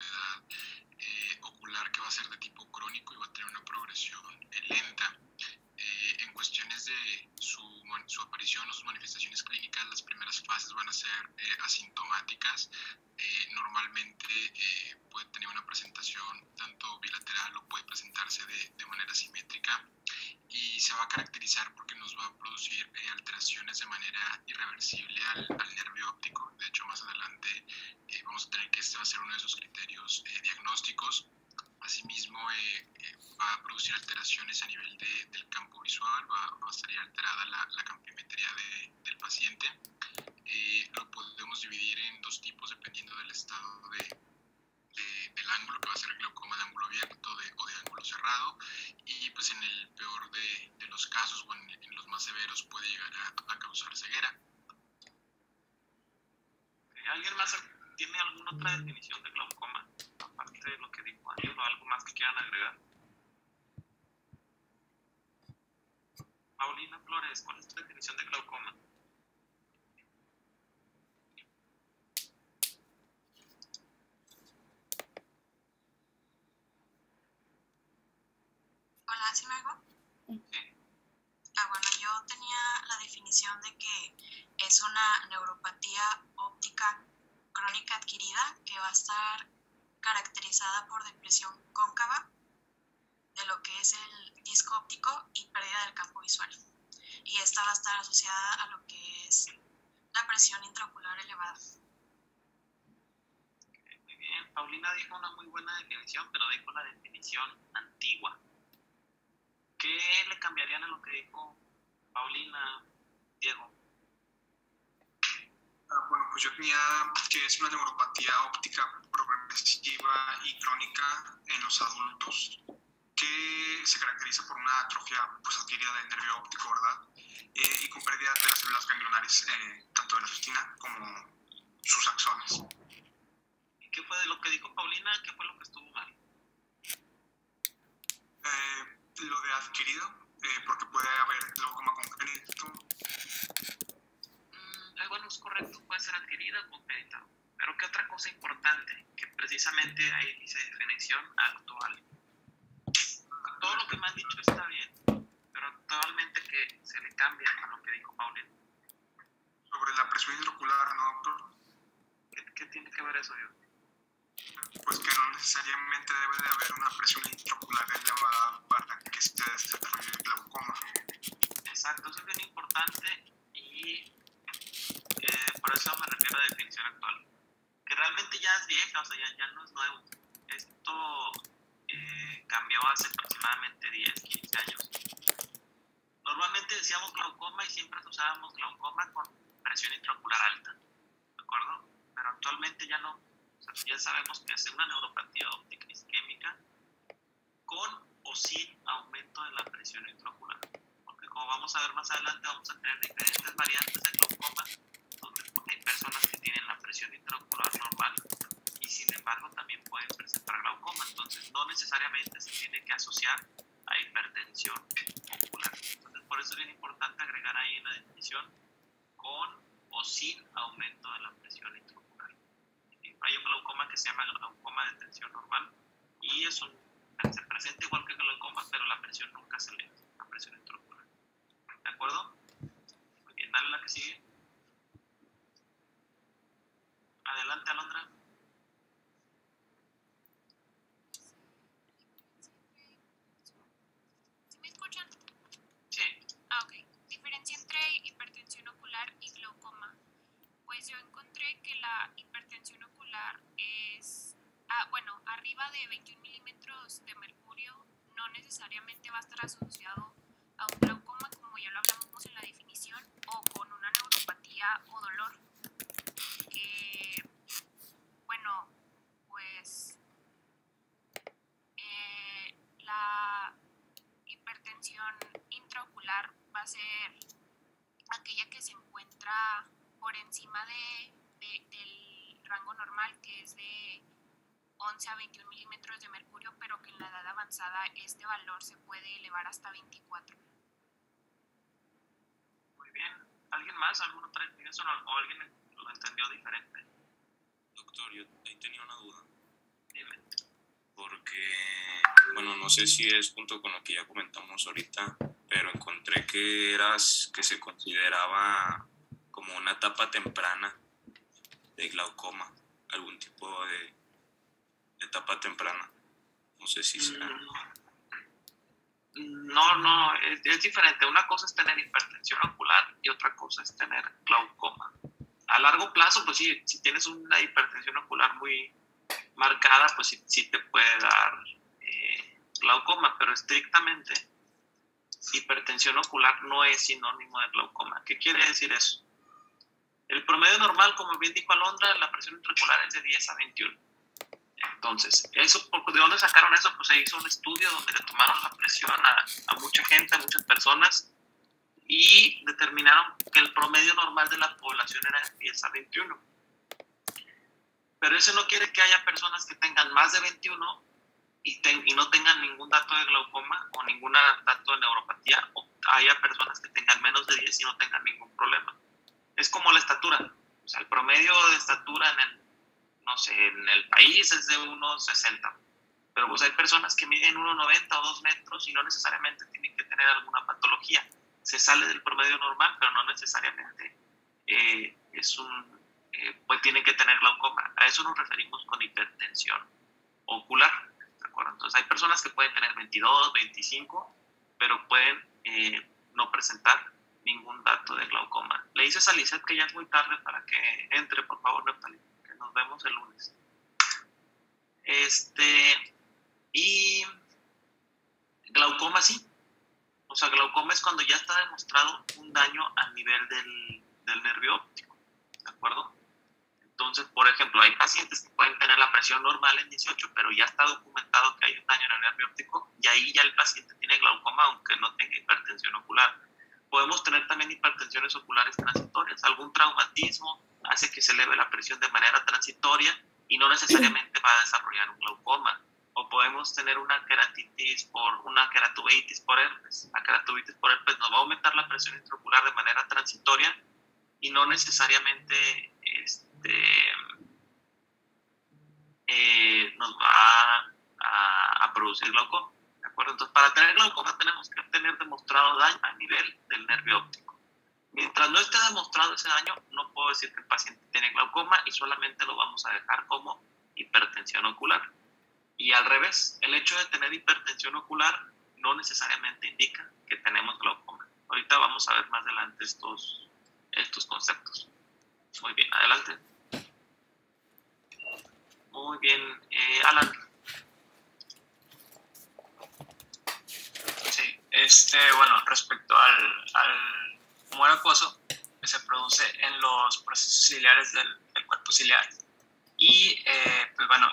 enfermedad ocular que va a ser de tipo crónico y va a tener una progresión lenta. En cuestiones de su aparición o sus manifestaciones clínicas, las primeras fases van a ser asintomáticas. Normalmente puede tener una presentación tanto bilateral o puede presentarse de manera simétrica, y se va a caracterizar porque nos va a producir alteraciones de manera irreversible al nervio óptico. De hecho, más adelante vamos a tener que este va a ser uno de sus criterios diagnósticos. Asimismo, va a producir alteraciones a nivel del campo visual, va a estar alterada la campimetría del paciente. Lo podemos dividir en dos tipos dependiendo del estado del ángulo, que va a ser el glaucoma de ángulo abierto o de ángulo cerrado, y pues en el peor de los casos o en los más severos puede llegar a causar ceguera. ¿Alguien más tiene alguna otra definición de glaucoma, aparte de lo que dijo Ángel, o algo más que quieran agregar? Paulina Flores, ¿cuál es tu definición de glaucoma? Hola, ¿sí me oigo? Sí. Bueno, yo tenía la definición de que es una neuropatía óptica crónica adquirida que va a estar caracterizada por depresión cóncava de lo que es el disco óptico y pérdida del campo visual. Y esta va a estar asociada a lo que es la presión intraocular elevada. Muy bien, Paulina dijo una muy buena definición, pero dijo la definición antigua. ¿Qué le cambiarían a lo que dijo Paulina, Diego? Bueno, pues yo tenía que es una neuropatía óptica progresiva y crónica en los adultos, que se caracteriza por una atrofia pues, adquirida del nervio óptico, ¿verdad? Y con pérdida de las células ganglionares, tanto de la retina como sus axones. ¿Y qué fue de lo que dijo Paulina? ¿Qué fue lo que estuvo mal? Lo de adquirido, porque puede haber glaucoma congénito. Bueno, es correcto, puede ser adquirida o congénita. Pero ¿qué otra cosa importante? Que precisamente ahí dice definición actual. Todo lo que me han dicho está bien, pero actualmente que se le cambia a lo que dijo Paulina. Sobre la presión intraocular, ¿no, doctor? ¿Qué tiene que ver eso, yo? Pues que no necesariamente debe de haber una presión intraocular elevada para que se desarrolle el glaucoma. Exacto, eso es bien importante y por eso me refiero a la definición actual. Que realmente ya es vieja, o sea, ya no es nuevo. Esto cambió hace aproximadamente 10, 15 años. Normalmente decíamos glaucoma y siempre usábamos glaucoma con presión intraocular alta, ¿de acuerdo? Pero actualmente ya no. O sea, ya sabemos que es una neuropatía óptica isquémica con o sin aumento de la presión intraocular. Porque como vamos a ver más adelante, vamos a tener diferentes variantes de glaucoma, donde hay personas que tienen la presión intraocular normal y sin embargo también pueden presentar glaucoma. Entonces no necesariamente se tiene que asociar a hipertensión ocular. Entonces por eso es bien importante agregar ahí en la definición con o sin aumento de la presión intraocular. Hay un glaucoma que se llama glaucoma de tensión normal y se presenta igual que el glaucoma, pero la presión nunca se eleva, la presión intraocular. ¿De acuerdo? Muy bien, dale la que sigue. Adelante, Alondra. ¿Sí me escuchan? Sí. Ok. Diferencia entre hipertensión ocular y glaucoma. Pues yo encontré que la hipertensión ocular es, arriba de 21 milímetros de mercurio no necesariamente va a estar asociado a un glaucoma, como ya lo hablamos en la definición, o con una neuropatía o dolor. Que, bueno, pues la hipertensión intraocular va a ser aquella que se encuentra por encima del rango normal, que es de 11 a 21 milímetros de mercurio, pero que en la edad avanzada este valor se puede elevar hasta 24. Muy bien. ¿Alguien más? ¿Alguna otra definición o alguien lo entendió diferente? Doctor, yo ahí tenía una duda. Dime. no sé si es junto con lo que ya comentamos ahorita, pero encontré que se consideraba como una etapa temprana de glaucoma, algún tipo de etapa temprana. No sé si sea. No, es diferente. Una cosa es tener hipertensión ocular y otra cosa es tener glaucoma. A largo plazo, pues sí, si tienes una hipertensión ocular muy marcada, pues sí te puede dar glaucoma, pero estrictamente hipertensión ocular no es sinónimo de glaucoma. ¿Qué quiere decir eso? El promedio normal, como bien dijo Alondra, la presión intraocular es de 10 a 21. Entonces, ¿de dónde sacaron eso? Pues se hizo un estudio donde le tomaron la presión a mucha gente, a muchas personas, y determinaron que el promedio normal de la población era de 10 a 21. Pero eso no quiere que haya personas que tengan más de 21 y no tengan ningún dato de glaucoma o ningún dato de neuropatía, o haya personas que tengan menos de 10 y no tengan ningún problema. Es como la estatura. O sea, el promedio de estatura en el país es de 1,60. Pero pues hay personas que miden 1,90 o 2 metros y no necesariamente tienen que tener alguna patología. Se sale del promedio normal, pero no necesariamente pues tienen que tener glaucoma. A eso nos referimos con hipertensión ocular. ¿De acuerdo? Entonces hay personas que pueden tener 22, 25, pero pueden no presentar ningún dato de glaucoma. Le dices a Lisette que ya es muy tarde para que entre, por favor, Neftalí, que nos vemos el lunes. Y glaucoma sí. O sea, glaucoma es cuando ya está demostrado un daño a nivel del nervio óptico. ¿De acuerdo? Entonces, por ejemplo, hay pacientes que pueden tener la presión normal en 18, pero ya está documentado que hay un daño en el nervio óptico y ahí ya el paciente tiene glaucoma aunque no tenga hipertensión ocular. Podemos tener también hipertensiones oculares transitorias. Algún traumatismo hace que se eleve la presión de manera transitoria y no necesariamente va a desarrollar un glaucoma. O podemos tener una keratitis una keratobeitis por herpes. La keratobeitis por herpes nos va a aumentar la presión intraocular de manera transitoria y no necesariamente nos va a producir glaucoma. ¿De acuerdo? Entonces, para tener glaucoma tenemos que tener demostrado daño a nivel del nervio óptico. Mientras no esté demostrado ese daño, no puedo decir que el paciente tiene glaucoma y solamente lo vamos a dejar como hipertensión ocular. Y al revés, el hecho de tener hipertensión ocular no necesariamente indica que tenemos glaucoma. Ahorita vamos a ver más adelante estos conceptos. Muy bien, adelante. Muy bien, Alan. Sí, bueno, respecto al humor acuoso que se produce en los procesos ciliares del cuerpo ciliar. Y, pues bueno,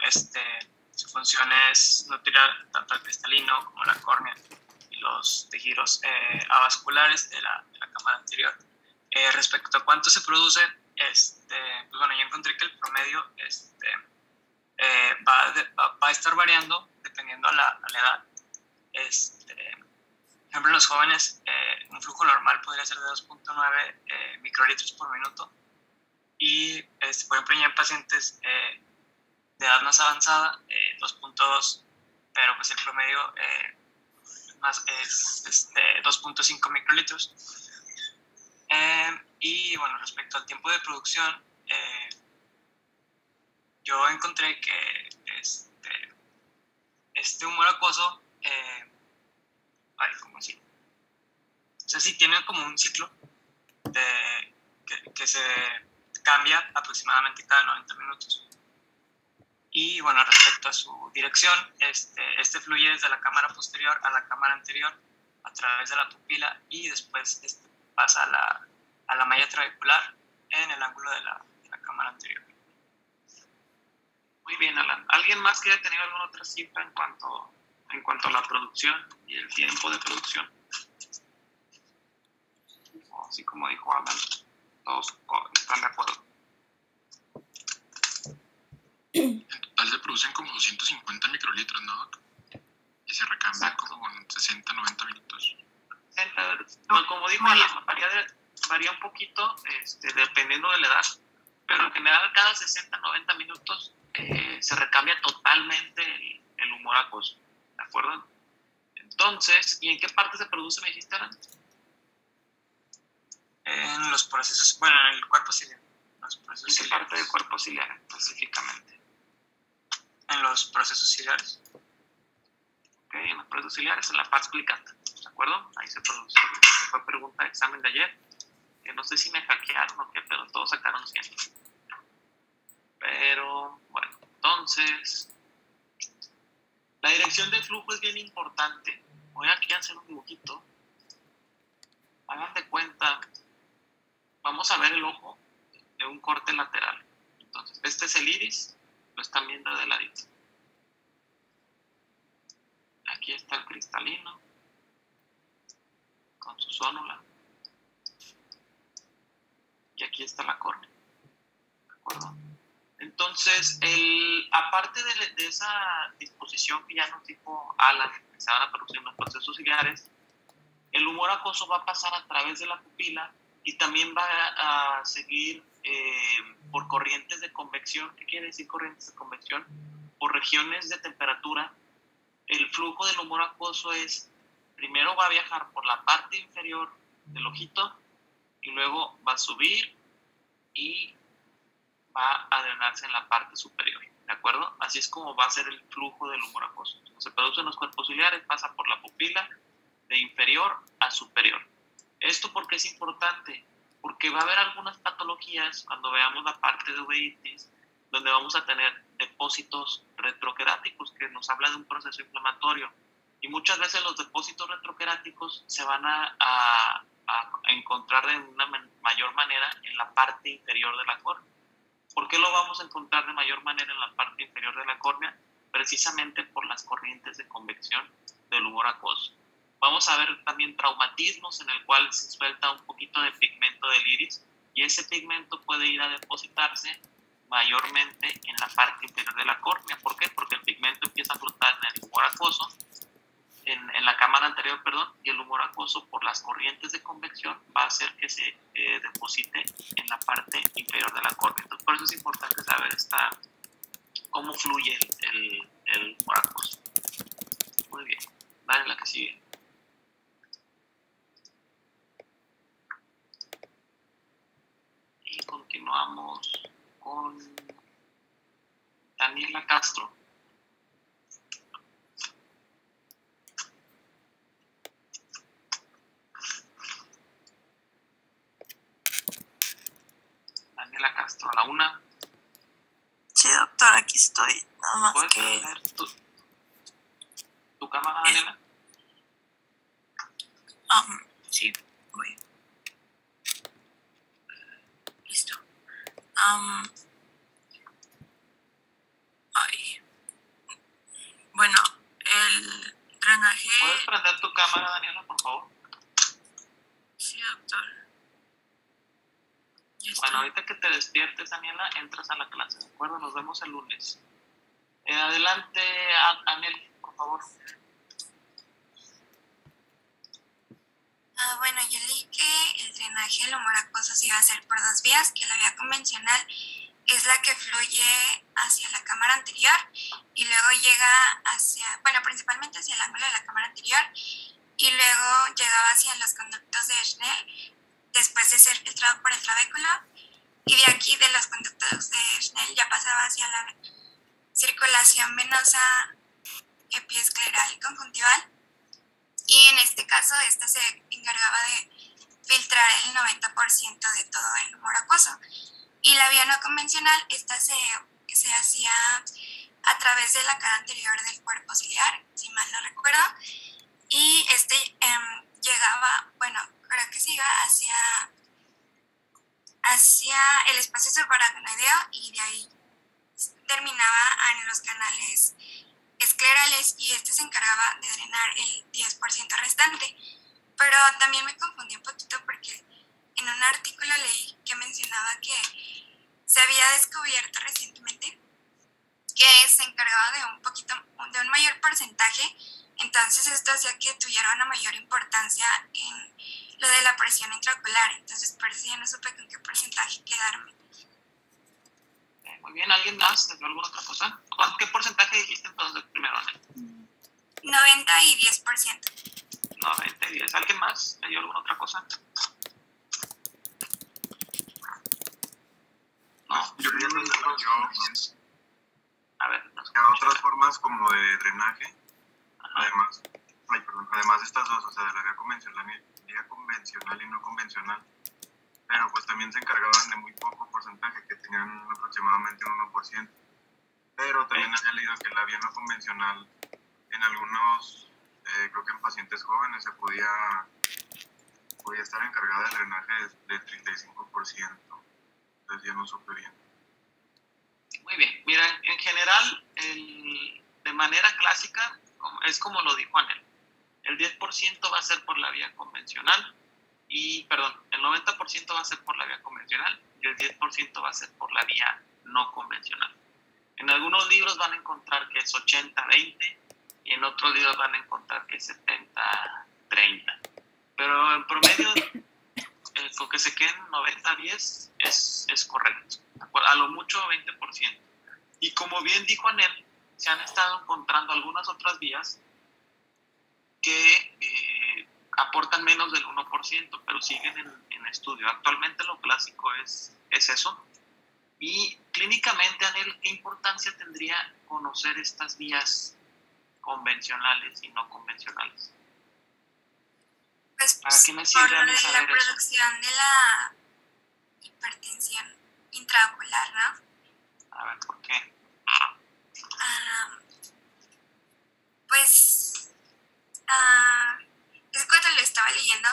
su función es nutrir tanto al cristalino como la córnea y los tejidos avasculares de la cámara anterior. Respecto a cuánto se produce, pues bueno, yo encontré que el promedio va a estar variando dependiendo a la edad. Por ejemplo, en los jóvenes, un flujo normal podría ser de 2.9 microlitros por minuto. Y, por ejemplo, ya en pacientes de edad más avanzada, 2.2, pero pues el promedio es 2.5 microlitros. Y bueno, respecto al tiempo de producción, yo encontré que este humor acuoso, ¿cómo decir? O sea, sí tiene como un ciclo que se cambia aproximadamente cada 90 minutos. Y bueno, respecto a su dirección, fluye desde la cámara posterior a la cámara anterior a través de la pupila y después pasa a la malla trabecular en el ángulo de la cámara anterior. Muy bien, Alan. ¿Alguien más que haya tenido alguna otra cifra en cuanto a la producción y el tiempo de producción? Así como dijo Alan, todos están de acuerdo. En total se producen como 250 microlitros, ¿no? Y se recambia como en 60, 90 minutos. Bueno, como dijo Alan, varía un poquito dependiendo de la edad, pero en general cada 60, 90 minutos se recambia totalmente el humor acuoso, ¿de acuerdo? Entonces, ¿y en qué parte se produce, me dijiste, Alan? En los procesos, bueno, en el cuerpo ciliar. Los procesos ¿En qué ciliares. parte del cuerpo ciliar específicamente? En los procesos ciliares. Ok, en los procesos ciliares, en la parte explicante, ¿de acuerdo? Ahí se produce. Fue pregunta de examen de ayer. Que no sé si me hackearon o qué, pero todos sacaron 100. Pero, bueno, entonces, la dirección del flujo es bien importante. Voy aquí a hacer un dibujito. Hagan de cuenta, vamos a ver el ojo de un corte lateral. Entonces, este es el iris, lo están viendo de ladito. Aquí está el cristalino, con su zónula. Y aquí está la córnea. ¿De acuerdo? Entonces, aparte de esa disposición que ya nos dijo Alan, que se van a producir en los procesos ciliares, el humor acuoso va a pasar a través de la pupila y también va a seguir por corrientes de convección. ¿Qué quiere decir corrientes de convección? Por regiones de temperatura. El flujo del humor acuoso primero va a viajar por la parte inferior del ojito y luego va a subir y va a drenarse en la parte superior, ¿de acuerdo? Así es como va a ser el flujo del humor acuoso. Cuando se produce en los cuerpos ciliares, pasa por la pupila de inferior a superior. ¿Esto por qué es importante? Porque va a haber algunas patologías, cuando veamos la parte de uveitis, donde vamos a tener depósitos retroqueráticos, que nos habla de un proceso inflamatorio. Y muchas veces los depósitos retroqueráticos se van a encontrar de una mayor manera en la parte inferior de la córnea. ¿Por qué lo vamos a encontrar de mayor manera en la parte inferior de la córnea? Precisamente por las corrientes de convección del humor acuoso. Vamos a ver también traumatismos en el cual se suelta un poquito de pigmento del iris y ese pigmento puede ir a depositarse mayormente en la parte inferior de la córnea. ¿Por qué? Porque el pigmento empieza a flotar en el humor acuoso, en la cámara anterior, perdón, y el humor acuoso por las corrientes de convección va a hacer que se deposite en la parte inferior de la córnea. Entonces, por eso es importante saber cómo fluye el humor acuoso. Muy bien, dale la que sigue. Y continuamos con Daniela Castro. Daniela Castro, a la 1. Sí, doctor, aquí estoy. Nada más ¿Puedes que... prender tu cámara, Daniela? Sí, voy. Listo. Ay. Bueno, el drenaje... ¿Puedes prender tu cámara, Daniela, por favor? Sí, doctor. Ya está. Bueno, ahorita que te despiertes, Daniela, entras a la clase, ¿de acuerdo? Nos vemos el lunes. Adelante, Anel, por favor. Bueno, yo leí que el drenaje del humor acuoso se iba a hacer por dos vías, que la vía convencional es la que fluye hacia la cámara anterior y luego llega principalmente hacia el ángulo de la cámara anterior y luego llegaba hacia los conductos de Schnell después de ser filtrado por el trabéculo y de aquí de los conductos de Schnell ya pasaba hacia la circulación venosa epiescleral y conjuntival. Y en este caso, esta se encargaba de filtrar el 90% de todo el humor acuoso. Y la vía no convencional, esta se hacía a través de la cara anterior del cuerpo ciliar, si mal no recuerdo. Y llegaba, creo que se iba hacia el espacio subaracnoideo y de ahí terminaba en los canales esclerales y este se encargaba de drenar el 10% restante. Pero también me confundí un poquito porque en un artículo leí que mencionaba que se había descubierto recientemente que se encargaba de un mayor porcentaje, entonces esto hacía que tuviera una mayor importancia en lo de la presión intraocular, entonces por eso ya no supe con qué porcentaje quedarme. Muy bien, ¿alguien más? ¿Les dio alguna otra cosa? ¿Qué porcentaje dijiste entonces primero, Anel? 90 y 10%. 90 y 10. ¿Alguien más? ¿Le dio alguna otra cosa? No. Yo quería preguntar A ver, no sé. otras formas como de drenaje, además de estas dos, o sea, de la vía convencional y no convencional, pero pues también se encargaban de muy poco porcentaje, que tenían aproximadamente un 1%, pero también había leído que la vía no convencional en algunos, creo que en pacientes jóvenes se podía estar encargada del drenaje del 35%, entonces ya no supe bien. Muy bien, mira, en general, de manera clásica, es como lo dijo Anel, el 10% va a ser por la vía convencional, el 90% va a ser por la vía convencional y el 10% va a ser por la vía no convencional. En algunos libros van a encontrar que es 80-20 y en otros libros van a encontrar que es 70-30. Pero en promedio, con que se queden 90-10 es correcto. A lo mucho 20%. Y como bien dijo Anel, se han estado encontrando algunas otras vías que aportan menos del 1%, pero siguen en estudio. Actualmente lo clásico es eso. Y clínicamente, Anel, ¿qué importancia tendría conocer estas vías convencionales y no convencionales? Pues ¿Para qué me sirve por a mí saber la producción de la hipertensión intraocular, ¿no? A ver, ¿por qué? Pues es cuando lo estaba leyendo,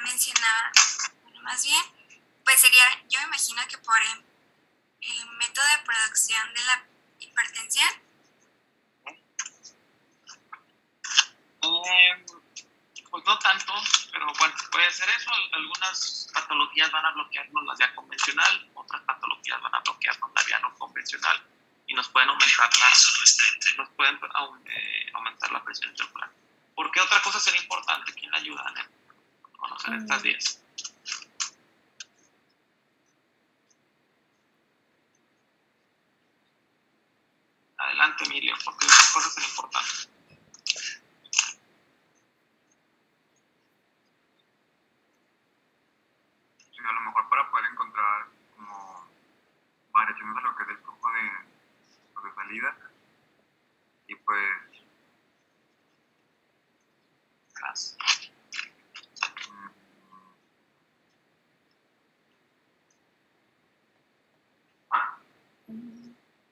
mencionaba, bueno, más bien, pues sería, yo me imagino que por el método de producción de la hipertensión. Pues no tanto, pero bueno, puede ser eso. Algunas patologías van a bloquearnos la vía convencional, otras patologías van a bloquearnos la vía no convencional y nos pueden aumentar la presión intraocular. ¿Por qué otra cosa sería importante? ¿Quién le ayuda a conocer estas vías? Adelante, Emilio, porque otras cosas serían importantes. A lo mejor para poder encontrar como variaciones de lo que es el flujo de salida y pues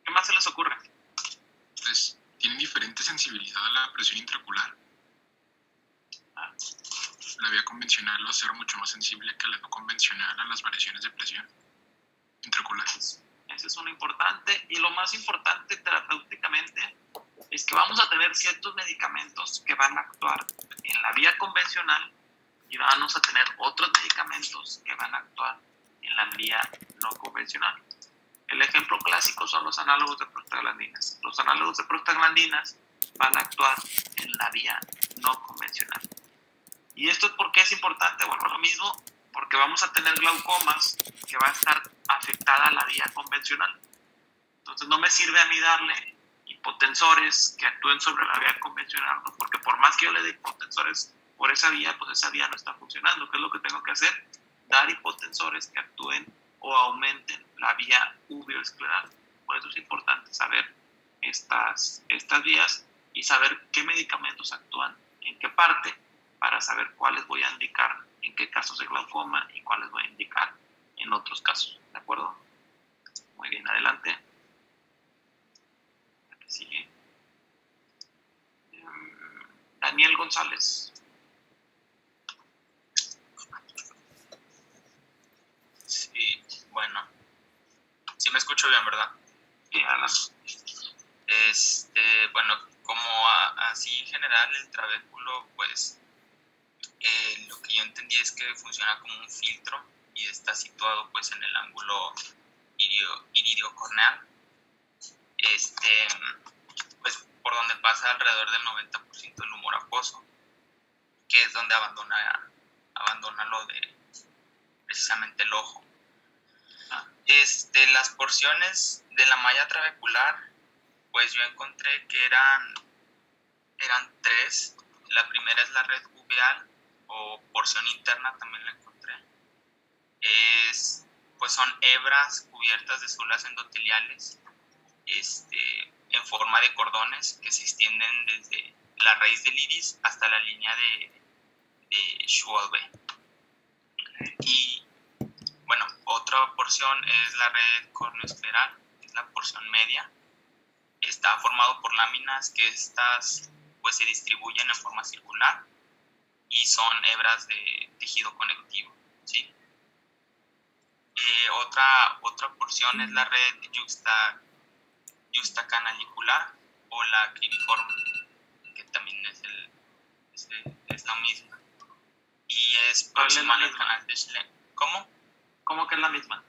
¿qué más se les ocurre? Pues tienen diferente sensibilidad a la presión intraocular. La vía convencional va a ser mucho más sensible que la no convencional a las variaciones de presión intraocular. Ese es uno importante. Y lo más importante terapéuticamente es que vamos a tener ciertos medicamentos que van a actuar en la vía convencional y vamos a tener otros medicamentos que van a actuar en la vía no convencional. El ejemplo clásico son los análogos de prostaglandinas. Los análogos de prostaglandinas van a actuar en la vía no convencional. ¿Y esto por qué es importante? Bueno, lo mismo, porque vamos a tener glaucomas que va a estar afectada a la vía convencional. Entonces no me sirve a mí darle hipotensores que actúen sobre la vía convencional, ¿no? Porque por más que yo le dé hipotensores por esa vía, pues esa vía no está funcionando. ¿Qué es lo que tengo que hacer? Dar hipotensores que actúen o aumenten la vía uveoescleral. Por eso es importante saber estas vías y saber qué medicamentos actúan en qué parte, para saber cuáles voy a indicar en qué casos de glaucoma y cuáles voy a indicar en otros casos. ¿De acuerdo? Muy bien, adelante. Aquí sigue. Daniel González. Sí, bueno. Sí me escucho bien, ¿verdad? Sí, Ana. Bueno, como así en general el trabéculo, pues lo que yo entendí es que funciona como un filtro y está situado pues en el ángulo iridio-corneal, pues por donde pasa alrededor del 90% del humor acuoso, que es donde abandona lo de precisamente el ojo. Las porciones de la malla trabecular, pues yo encontré que eran eran tres. La primera es la red uveal o porción interna, también la encontré. Pues son hebras cubiertas de células endoteliales en forma de cordones que se extienden desde la raíz del iris hasta la línea de Schwalbe. Y bueno, otra porción es la red corneoescleral, es la porción media. Está formado por láminas que estas pues se distribuyen en forma circular y son hebras de tejido conectivo, ¿sí? Otra porción es la red juxtacanalicular o la cribiforme, que también es la misma. Y es proximal al canal de Schlemm. ¿Cómo? ¿Cómo que es la misma?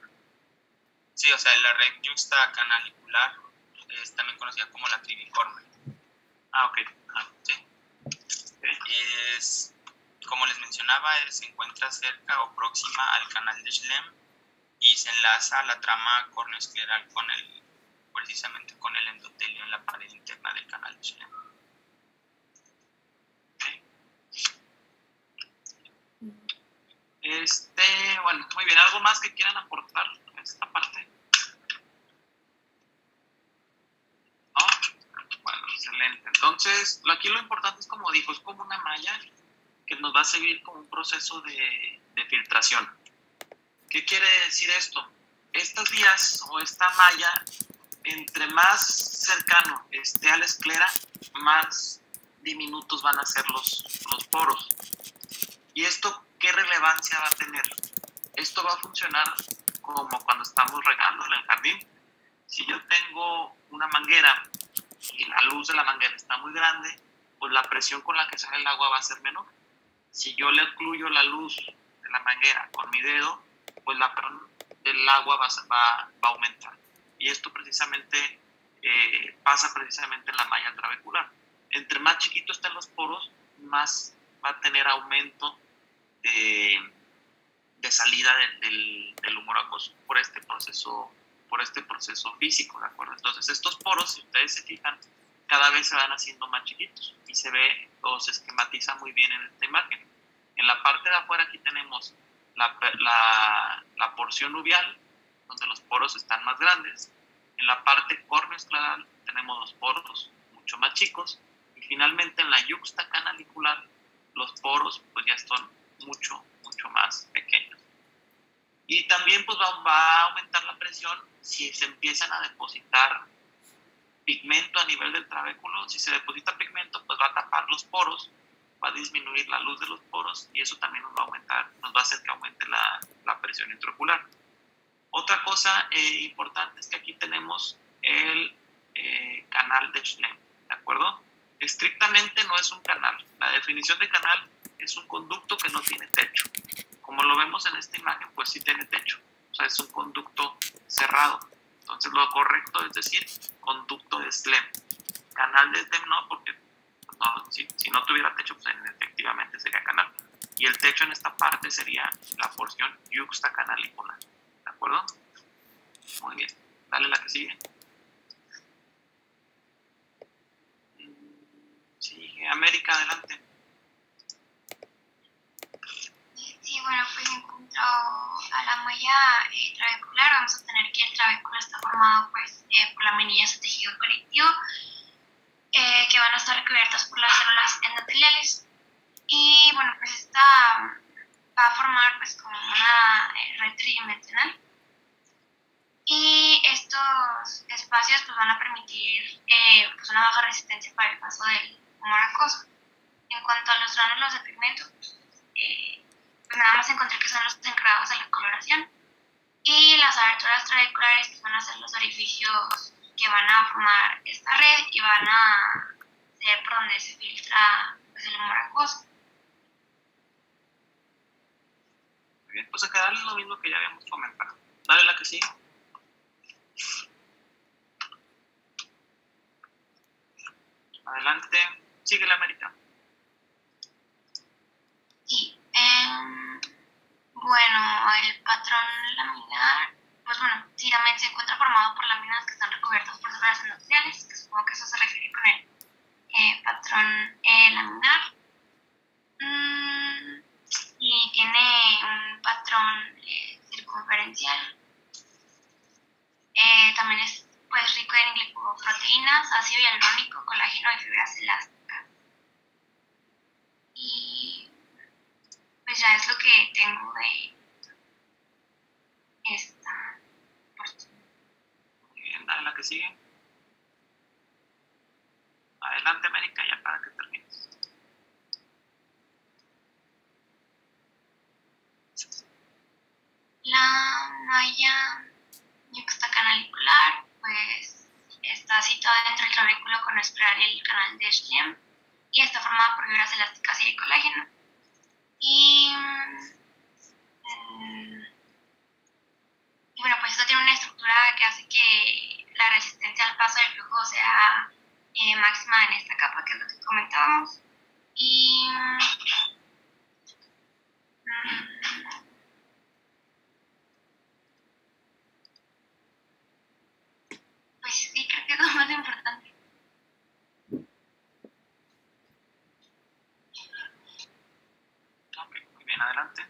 Sí, o sea, la red juxtacanalicular es también conocida como la cribiforme. Ok. Sí. Como les mencionaba, se encuentra cerca o próxima al canal de Schlemm y se enlaza a la trama corneoescleral precisamente con el endotelio en la pared interna del canal de Schlemm. Bueno, muy bien. ¿Algo más que quieran aportar a esta parte? ¿No? Bueno, excelente. Entonces, aquí lo importante es, como dijo, es como una malla que nos va a servir como un proceso de filtración. ¿Qué quiere decir esto? Estas vías o esta malla, entre más cercano esté a la esclera, más diminutos van a ser los poros. ¿Y esto qué relevancia va a tener? Esto va a funcionar como cuando estamos regando en el jardín. Si yo tengo una manguera y la luz de la manguera está muy grande, pues la presión con la que sale el agua va a ser menor. Si yo le ocluyo la luz de la manguera con mi dedo, pues la presión del agua va a aumentar. Y esto precisamente pasa precisamente en la malla trabecular. Entre más chiquitos estén los poros, más va a tener aumento de salida del humor acuoso por este proceso físico, ¿de acuerdo? Entonces, estos poros, si ustedes se fijan, cada vez se van haciendo más chiquitos y se ve o se esquematiza muy bien en esta imagen. En la parte de afuera aquí tenemos la porción uveal, donde los poros están más grandes. En la parte corneoescleral tenemos los poros mucho más chicos. Y finalmente en la juxtacanalicular los poros pues ya son mucho más pequeños. Y también pues va a aumentar la presión si se empiezan a depositar pigmento a nivel del trabéculo. Si se deposita pigmento, pues va a tapar los poros, va a disminuir la luz de los poros y eso también nos va a hacer que aumente la presión intraocular. Otra cosa importante es que aquí tenemos el canal de Schlemm, ¿de acuerdo? Estrictamente no es un canal. La definición de canal es un conducto que no tiene techo. Como lo vemos en esta imagen, pues sí tiene techo. O sea, es un conducto cerrado. Entonces, lo correcto es decir conducto de Schlemm. Canal de Schlemm no, porque no, si no tuviera techo, pues efectivamente sería canal. Y el techo en esta parte sería la porción juxtacanalicular. ¿De acuerdo? Muy bien. Dale la que sigue. Sigue América, adelante. Sí, bueno, pues en cuanto a la malla trabecular, vamos a tener que el trabéculo está formado pues, por laminillas de tejido conectivo que van a estar recubiertas por las células endoteliales. Y bueno, pues esta va a formar pues como una red tridimensional. Y estos espacios pues, van a permitir pues una baja resistencia para el paso del humor acuoso. En cuanto a los gránulos de pigmento, pues nada más encontré que son los encargados de la coloración. Y las aberturas trabeculares pues, van a ser los orificios que van a formar esta red y van a ser por donde se filtra pues, el humor acuoso. Muy bien, pues acá dale lo mismo que ya habíamos comentado. Dale la que sigue. Adelante, sigue la América. Sí, bueno, el patrón laminar, pues bueno, sí, también se encuentra formado por láminas que están recubiertas por células endoteliales, que supongo que eso se refiere con el patrón ácido hialurónico, colágeno y fibras elásticas. Y pues ya es lo que tengo de esta porción. Muy bien, dale la que sigue. Adelante, América, ya para que termines. La malla yuxtacanalicular pues está situada dentro del trabéculo conoescleral y el canal de Schlemm y está formada por fibras elásticas y de colágeno. Y bueno, pues esto tiene una estructura que hace que la resistencia al paso del flujo sea máxima en esta capa, que es lo que comentábamos. Y pues sí, creo que es lo más importante. Ok, muy bien, adelante.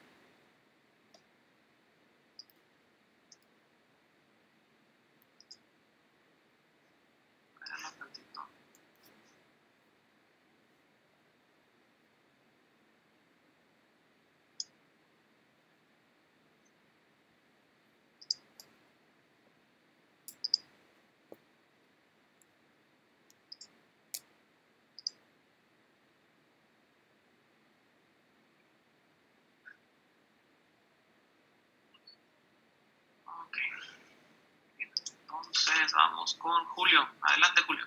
Espérame un tantito. Ok. Bien, entonces vamos con Julio. Adelante, Julio.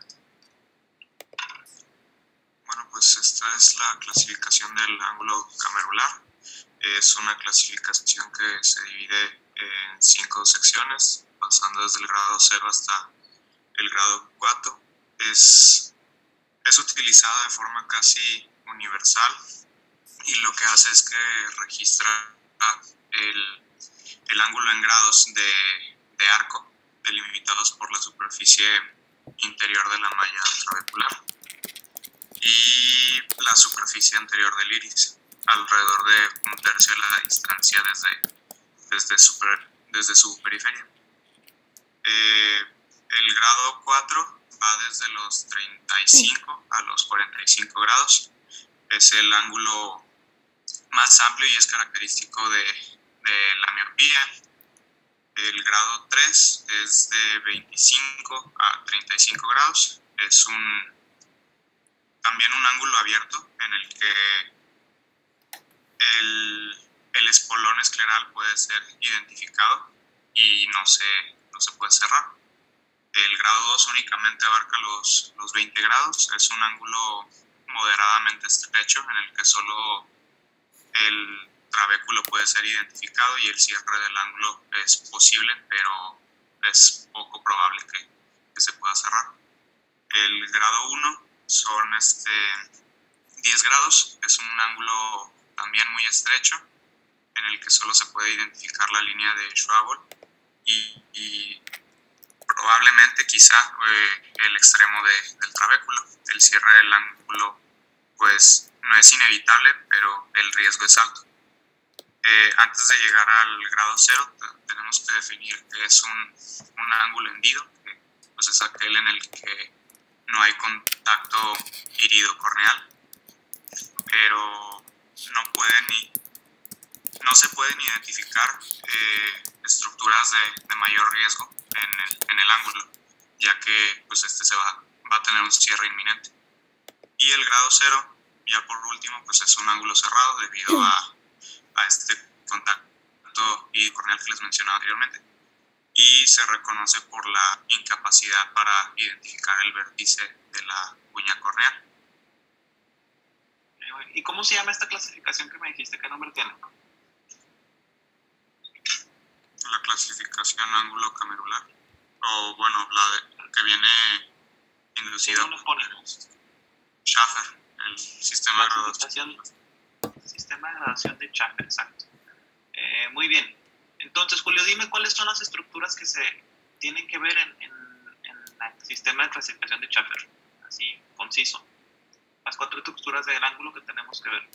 Bueno, pues esta es la clasificación del ángulo camerular. Es una clasificación que se divide en 5 secciones, pasando desde el grado 0 hasta el grado 4. Es utilizada de forma casi universal y lo que hace es que registra el ángulo en grados de arco, delimitados por la superficie interior de la malla trabecular y la superficie anterior del iris, alrededor de un tercio de la distancia desde su periferia. El grado 4 va desde los 35 a los 45 grados. Es el ángulo más amplio y es característico de la miopía. El grado 3 es de 25 a 35 grados. Es también un ángulo abierto en el que el espolón escleral puede ser identificado y no se puede cerrar. El grado 2 únicamente abarca los 20 grados. Es un ángulo moderadamente estrecho en el que solo el trabéculo puede ser identificado y el cierre del ángulo es posible, pero es poco probable que se pueda cerrar. El grado 1 son 10 grados. Es un ángulo también muy estrecho en el que solo se puede identificar la línea de Schwabel y probablemente quizá el extremo del trabéculo. El cierre del ángulo pues no es inevitable, pero el riesgo es alto. Antes de llegar al grado 0 tenemos que definir qué es un ángulo hendido, que pues es aquel en el que no hay contacto irido-corneal, pero no se pueden identificar estructuras de mayor riesgo en el ángulo, ya que pues va a tener un cierre inminente. Y el grado 0, ya por último, pues es un ángulo cerrado debido a este contacto irido-corneal que les mencionaba anteriormente, y se reconoce por la incapacidad para identificar el vértice de la uña corneal. ¿Y cómo se llama esta clasificación que me dijiste? ¿Qué nombre tiene? La clasificación ángulo camerular, o bueno, que viene inducida por Schaffer, el sistema de graduación. Sistema de graduación de Schaffer, exacto. Muy bien. Entonces, Julio, dime cuáles son las estructuras que se tienen que ver en el sistema de clasificación de Schaffer, así, conciso. Las 4 estructuras del ángulo que tenemos que ver.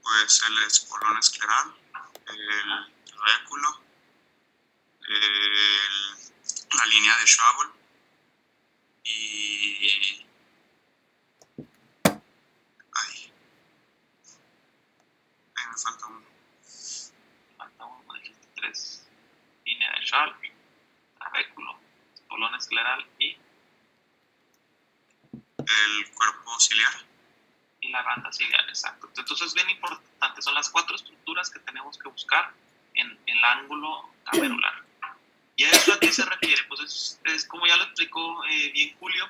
Pues el espolón escleral, el trabéculo, la línea de Schwabel, y... Ahí me falta uno. Falta uno, dijiste 3. Línea de Schall, trabéculo, espolón escleral y El cuerpo ciliar. la banda ciliar, exacto. Entonces es bien importante, son las 4 estructuras que tenemos que buscar en el ángulo camerular. ¿Y a eso a qué se refiere? Pues es como ya lo explicó bien Julio.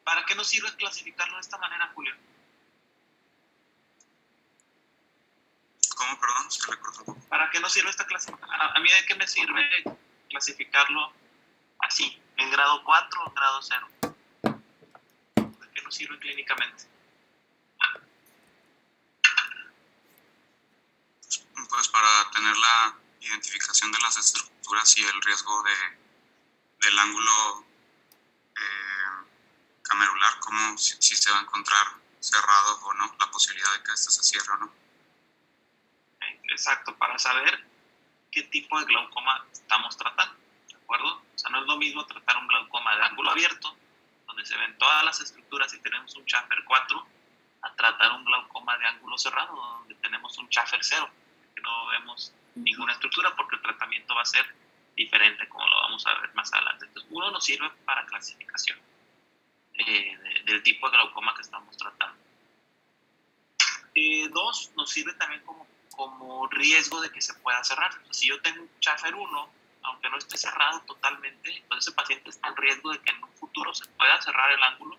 ¿Para qué nos sirve clasificarlo de esta manera, Julio? ¿Cómo? Perdón, se le cortó un poco. ¿Para qué nos sirve esta clasificación? ¿A mí de qué me sirve clasificarlo así, en grado 4 o en grado 0? ¿De qué nos sirve clínicamente? Pues para tener la identificación de las estructuras y el riesgo del ángulo camerular, como si se va a encontrar cerrado o no, la posibilidad de que este se cierre o no. Exacto, para saber qué tipo de glaucoma estamos tratando, ¿de acuerdo? O sea, no es lo mismo tratar un glaucoma de ángulo abierto, donde se ven todas las estructuras y tenemos un Schaffer 4, a tratar un glaucoma de ángulo cerrado, donde tenemos un Schaffer 0, que no vemos ninguna estructura porque el tratamiento va a ser diferente, como lo vamos a ver más adelante. Entonces, uno nos sirve para clasificación del tipo de glaucoma que estamos tratando. 2, nos sirve también como riesgo de que se pueda cerrar. O sea, si yo tengo un Schaffer 1, aunque no esté cerrado totalmente, entonces ese paciente está en riesgo de que en un futuro se pueda cerrar el ángulo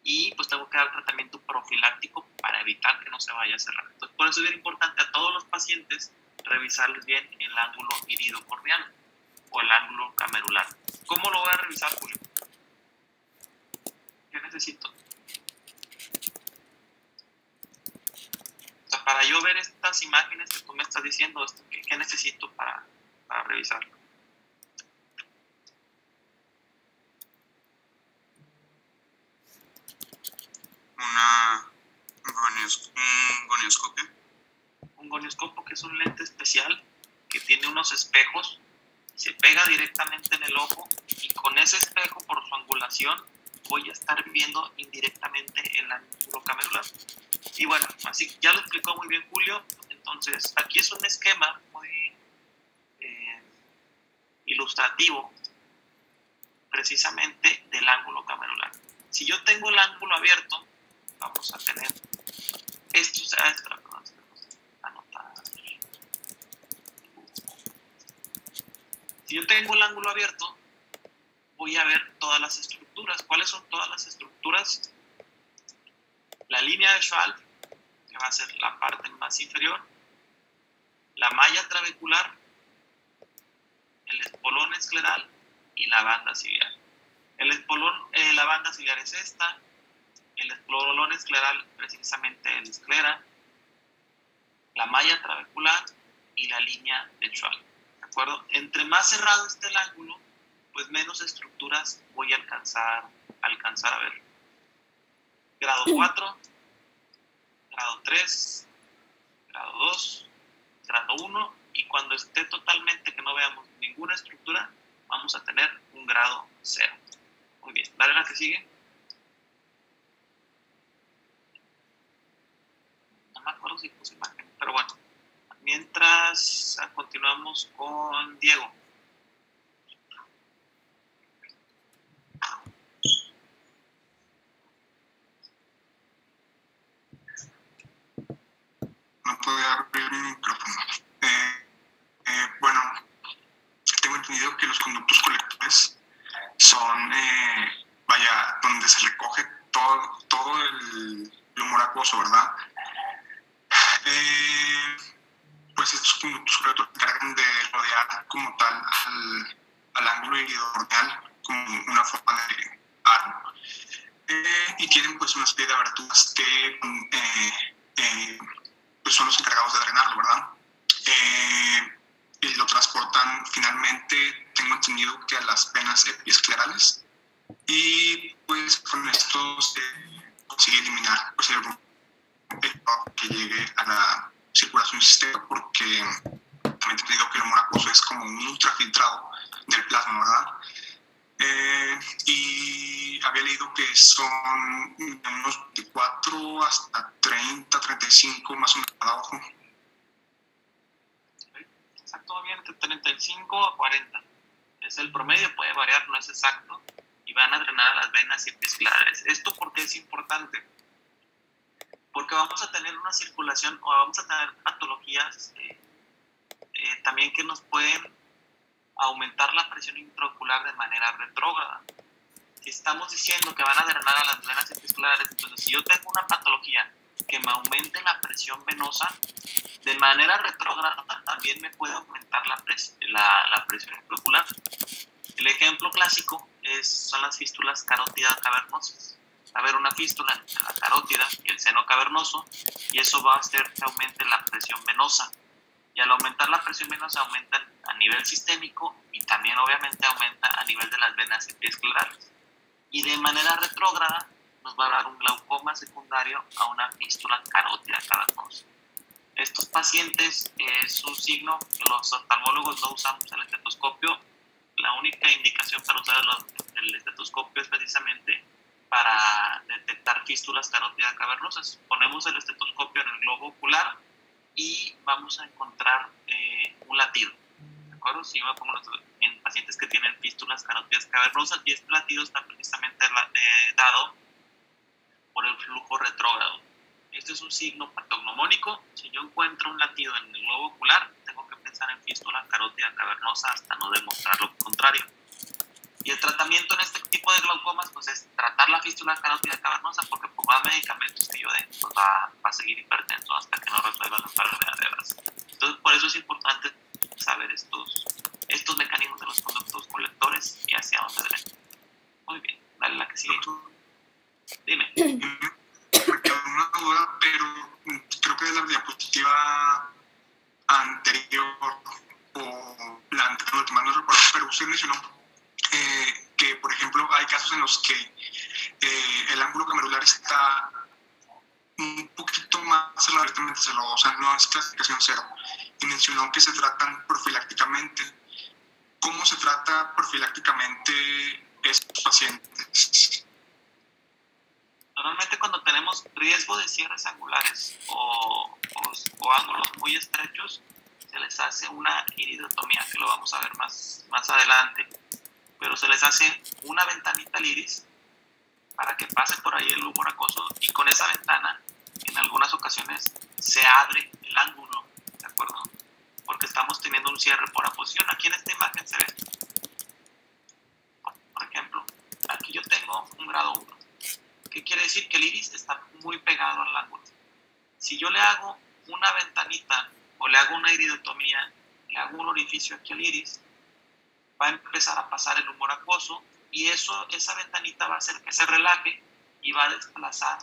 y pues tengo que dar tratamiento profiláctico para evitar que no se vaya a cerrar. Entonces, por eso es bien importante a todos los pacientes revisarles bien el ángulo iridocorneal o el ángulo camerular. ¿Cómo lo voy a revisar, Julio? ¿Qué necesito? O sea, para yo ver estas imágenes que tú me estás diciendo, ¿qué necesito para revisarlo? Un gonioscopio. Un gonioscopo, que es un lente especial que tiene unos espejos, se pega directamente en el ojo y con ese espejo, por su angulación, voy a estar viendo indirectamente el ángulo camerular. Y bueno, así ya lo explicó muy bien Julio. Entonces, aquí es un esquema muy ilustrativo precisamente del ángulo camerular. Si yo tengo el ángulo abierto, vamos a tener esto, anotar. Si yo tengo el ángulo abierto, voy a ver todas las estructuras. ¿Cuáles son todas las estructuras? La línea de Schall, que va a ser la parte más inferior, la malla trabecular, el espolón escleral y la banda ciliar. La banda ciliar es esta, el espolón escleral precisamente el esclera, la malla trabecular y la línea de Schall. ¿De acuerdo? Entre más cerrado esté el ángulo, pues menos estructuras voy a alcanzar a ver. Grado 4, grado 3, grado 2, grado 1, y cuando esté totalmente que no veamos ninguna estructura, vamos a tener un grado 0. Muy bien, dale la que sigue. No me acuerdo si puse imagen, pero bueno. Mientras continuamos con Diego. No podía abrir mi micrófono. Bueno, tengo entendido que los conductos colectores son, donde se recoge todo el humor acuoso, ¿verdad? Pues estos conductos colectores se encargan de rodear como tal al ángulo iridocorneal como una forma de aro. Y tienen pues una serie de aberturas que pues son los encargados de drenarlo, ¿verdad? Y lo transportan finalmente, tengo entendido que a las venas epiesclerales, y pues con esto se consigue eliminar pues, el que llegue a la circulación sistémica, porque también he entendido que el humor acuoso es como un ultrafiltrado del plasma, ¿verdad? Y había leído que son de unos 24 hasta 30, 35 más o menos cada ojo. Exacto, bien, entre 35 a 40. Es el promedio, puede variar, no es exacto. Y van a drenar a las venas epiculares. ¿Esto por qué es importante? Porque vamos a tener una circulación o vamos a tener patologías también que nos pueden aumentar la presión intraocular de manera retrógrada. Si estamos diciendo que van a drenar a las venas epiculares, entonces si yo tengo una patología que me aumente la presión venosa, de manera retrógrada también me puede aumentar la presión intraocular. El ejemplo clásico son las fístulas carótidas cavernosas. Va a haber una fístula entre la carótida y el seno cavernoso y eso va a hacer que aumente la presión venosa. Y al aumentar la presión venosa aumenta a nivel sistémico y también obviamente aumenta a nivel de las venas epiculares. Y de manera retrógrada nos va a dar un glaucoma secundario a una fístula carótida cavernosa. Estos pacientes es un signo que los oftalmólogos no usamos el estetoscopio. La única indicación para usar el estetoscopio es precisamente para detectar fístulas carótidas cavernosas. Ponemos el estetoscopio en el globo ocular y vamos a encontrar un latido. ¿De acuerdo? Si yo me pongo en pacientes que tienen fístulas carótidas cavernosas y este latido está precisamente dado por el flujo retrógrado. Este es un signo patognomónico. Si yo encuentro un latido en el globo ocular, tengo que pensar en fístula carótida cavernosa hasta no demostrar lo contrario. Y el tratamiento en este tipo de glaucomas pues es tratar la fístula carótida cavernosa porque por más medicamentos que yo dé pues va a seguir hipertenso hasta que no resuelva la enfermedad de base. Entonces por eso es importante saber estos mecanismos de los conductos colectores y hacia dónde deben. Muy bien, dale la que sigue. Dime. Me quedó una duda, pero creo que de la diapositiva anterior o la anterior, no recuerdo, pero usted mencionó que, por ejemplo, hay casos en los que el ángulo camerular está un poquito más relativamente cero, o sea, no es clasificación 0, y mencionó que se tratan profilácticamente. ¿Cómo se trata profilácticamente estos pacientes? Normalmente cuando tenemos riesgo de cierres angulares o ángulos muy estrechos, se les hace una iridotomía, que lo vamos a ver más adelante. Pero se les hace una ventanita al iris para que pase por ahí el humor acuoso y con esa ventana en algunas ocasiones se abre el ángulo, ¿de acuerdo? Porque estamos teniendo un cierre por aposición. Aquí en esta imagen se ve, por ejemplo, aquí yo tengo un grado 1. ¿Qué quiere decir? Que el iris está muy pegado al ángulo. Si yo le hago una ventanita o le hago una iridotomía, le hago un orificio aquí al iris, va a empezar a pasar el humor acuoso y esa ventanita va a hacer que se relaje y va a desplazar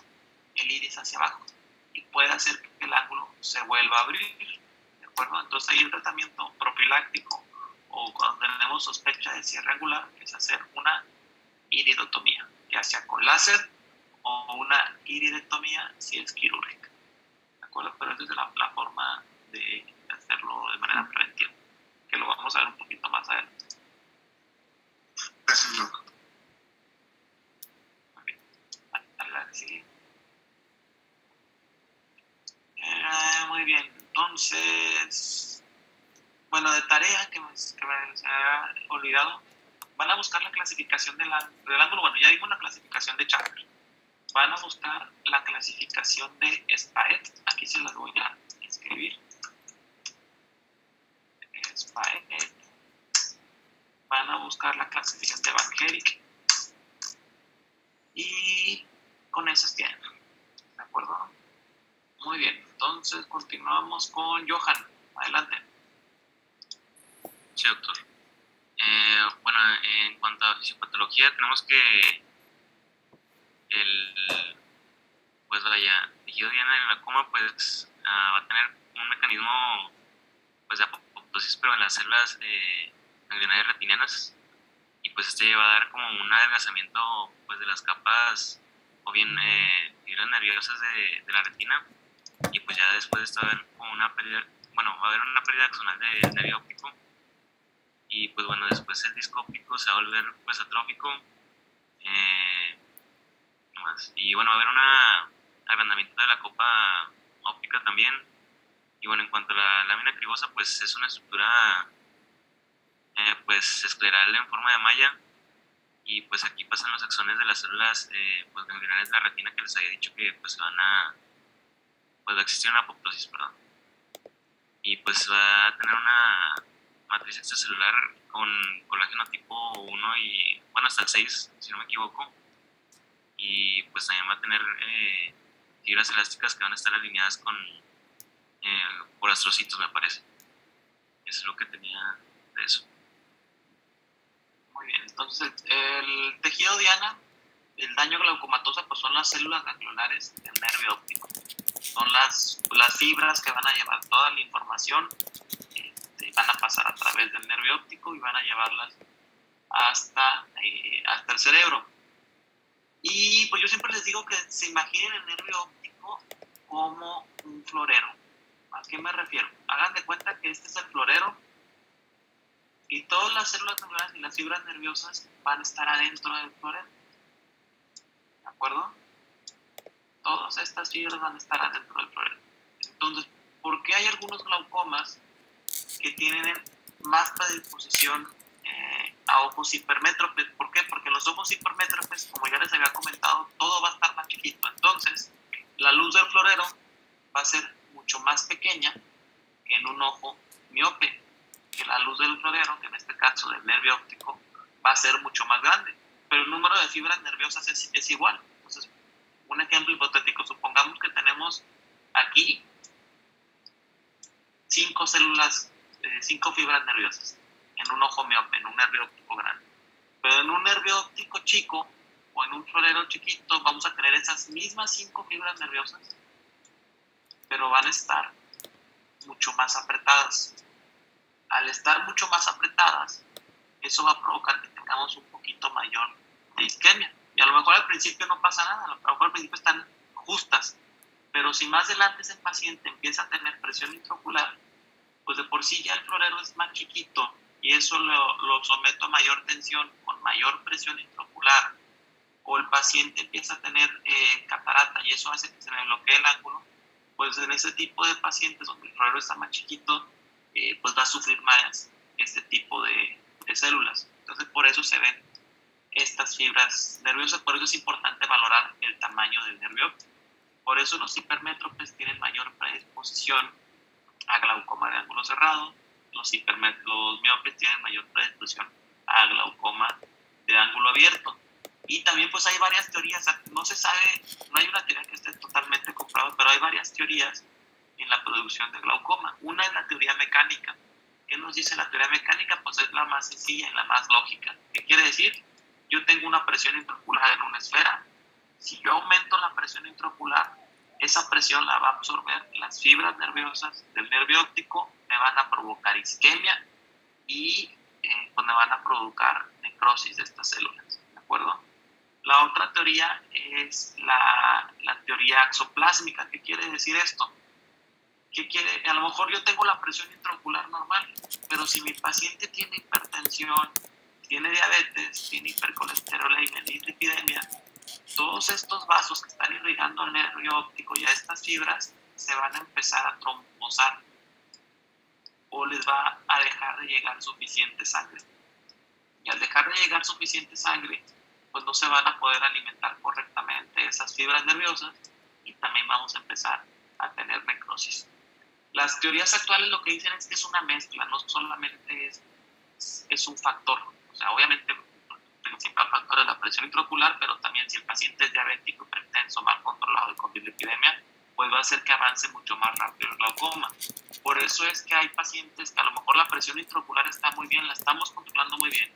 el iris hacia abajo y puede hacer que el ángulo se vuelva a abrir, ¿de acuerdo? Entonces hay un tratamiento profiláctico o cuando tenemos sospecha de cierre angular es hacer una iridotomía, ya sea con láser o una iridectomía si es quirúrgica, ¿de acuerdo? Pero esa es la forma de hacerlo de manera preventiva, que lo vamos a ver un poquito más adelante. Gracias, doctor. Sí. Muy bien, entonces, bueno, de tarea que se había olvidado, van a buscar la clasificación del ángulo. Bueno, ya vimos la clasificación de Chapter. Van a buscar la clasificación de Spaet. Aquí se las voy a escribir. Spaet. Van a buscar la clasificación de Van Herik. Y con esas tienen. ¿De acuerdo? Muy bien. Entonces continuamos con Johan. Adelante. Sí, doctor. Bueno, en cuanto a fisiopatología, tenemos que pues vaya, tejido bien en el glaucoma, pues va a tener un mecanismo pues de apoptosis, pero en las células ganglionarias retinianas, y pues este va a dar como un adelgazamiento pues de las capas o bien fibras nerviosas de la retina, y pues ya después de esto va a haber como una pérdida, bueno, va a haber una pérdida axonal de nervio óptico, y pues bueno, después el disco óptico se va a volver pues atrófico. ¿Qué más? Y bueno, va a haber un agrandamiento de la copa óptica también. Y bueno, en cuanto a la lámina cribosa, pues es una estructura pues escleral en forma de malla, y pues aquí pasan los axones de las células pues ganglionales de la retina, que les había dicho que pues pues va a existir una apoptosis, perdón. Y pues va a tener una matriz extracelular con colágeno tipo 1 y, bueno, hasta el 6, si no me equivoco. Y pues también va a tener fibras elásticas que van a estar alineadas por astrocitos, me parece. Eso es lo que tenía de eso. Muy bien, entonces el tejido diana, el daño glaucomatosa, pues son las células ganglionares del nervio óptico. Son las fibras que van a llevar toda la información, van a pasar a través del nervio óptico y van a llevarlas hasta el cerebro. Y pues yo siempre les digo que se imaginen el nervio óptico como un florero. ¿A qué me refiero? Hagan de cuenta que este es el florero y todas las células ganglionares y las fibras nerviosas van a estar adentro del florero. ¿De acuerdo? Todas estas fibras van a estar adentro del florero. Entonces, ¿por qué hay algunos glaucomas que tienen más predisposición a ojos hipermétropes? ¿Por qué? Porque los ojos hipermétropes, como ya les había comentado, todo va a estar más chiquito. Entonces, la luz del florero va a ser mucho más pequeña que en un ojo miope, que la luz del florero, que en este caso del nervio óptico, va a ser mucho más grande, pero el número de fibras nerviosas es igual. Entonces, un ejemplo hipotético, supongamos que tenemos aquí 5 fibras nerviosas en un ojo miope, en un nervio óptico grande. Pero en un nervio óptico chico o en un florero chiquito vamos a tener esas mismas 5 fibras nerviosas, pero van a estar mucho más apretadas. Al estar mucho más apretadas, eso va a provocar que tengamos un poquito mayor de isquemia. Y a lo mejor al principio no pasa nada, a lo mejor al principio están justas, pero si más adelante ese paciente empieza a tener presión intraocular, pues de por sí ya el florero es más chiquito y eso lo someto a mayor tensión con mayor presión intraocular, o el paciente empieza a tener catarata y eso hace que se le bloquee el ángulo, pues en ese tipo de pacientes donde el florero está más chiquito, pues va a sufrir más este tipo de células. Entonces por eso se ven estas fibras nerviosas, por eso es importante valorar el tamaño del nervio óptico. Por eso los hipermétropes tienen mayor predisposición a glaucoma de ángulo cerrado, los miopes tienen mayor predisposición a glaucoma de ángulo abierto. Y también pues hay varias teorías, no se sabe, no hay una teoría que esté totalmente comprobada, pero hay varias teorías en la producción de glaucoma. Una es la teoría mecánica. ¿Qué nos dice la teoría mecánica? Pues es la más sencilla y la más lógica. ¿Qué quiere decir? Yo tengo una presión intraocular en una esfera. Si yo aumento la presión intraocular, esa presión la va a absorber las fibras nerviosas del nervio óptico, me van a provocar isquemia y pues me van a provocar necrosis de estas células. ¿De acuerdo? La otra teoría es la teoría axoplásmica. ¿Qué quiere decir esto? A lo mejor yo tengo la presión intraocular normal, pero si mi paciente tiene hipertensión, tiene diabetes, tiene hipercolesterolemia, dislipidemia, todos estos vasos que están irrigando el nervio óptico y a estas fibras se van a empezar a trombosar o les va a dejar de llegar suficiente sangre. Y al dejar de llegar suficiente sangre, pues no se van a poder alimentar correctamente esas fibras nerviosas y también vamos a empezar a tener necrosis. Las teorías actuales lo que dicen es que es una mezcla, no solamente es un factor. O sea, obviamente el principal factor es la presión intraocular, pero también si el paciente es diabético, hipertenso, mal controlado y con dislipidemia, pues va a hacer que avance mucho más rápido el glaucoma. Por eso es que hay pacientes que a lo mejor la presión intraocular está muy bien, la estamos controlando muy bien,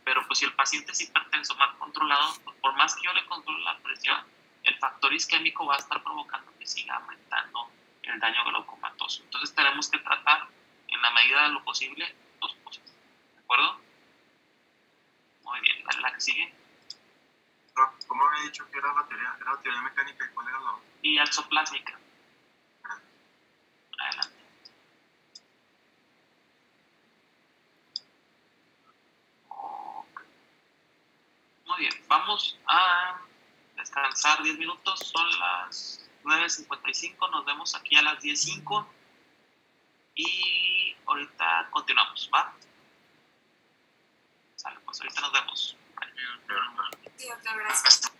pero pues si el paciente es hipertenso, mal controlado, pues por más que yo le controle la presión, el factor isquémico va a estar provocando que siga aumentando el daño glaucomatoso. Entonces tenemos que tratar en la medida de lo posible dos cosas. ¿De acuerdo? Muy bien, la que sigue. ¿Cómo había dicho que era la teoría? ¿Era la teoría mecánica y cuál era la otra? Y axoplásmica. Adelante. descansar 10 minutos, son las 9:55, nos vemos aquí a las 10:05 y ahorita continuamos, ¿va? Sale, pues ahorita nos vemos. Sí, doctor, gracias.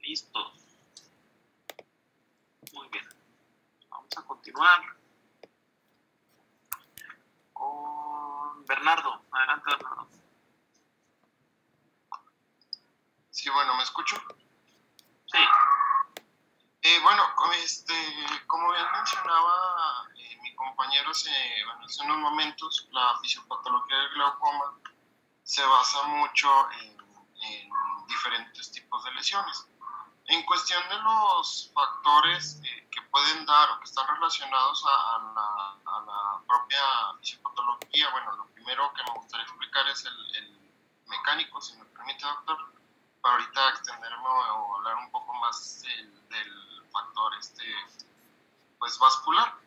Listo. Muy bien. Vamos a continuar con Bernardo. Adelante, Bernardo. Sí, bueno, ¿me escucho? Sí. Bueno, como bien mencionaba mi compañero hace unos momentos, la fisiopatología del glaucoma se basa mucho en diferentes tipos de lesiones. En cuestión de los factores que pueden dar o que están relacionados a la propia fisiopatología, bueno, lo primero que me gustaría explicar es el mecánico, si me permite, doctor, para ahorita extenderme o hablar un poco más del factor pues vascular.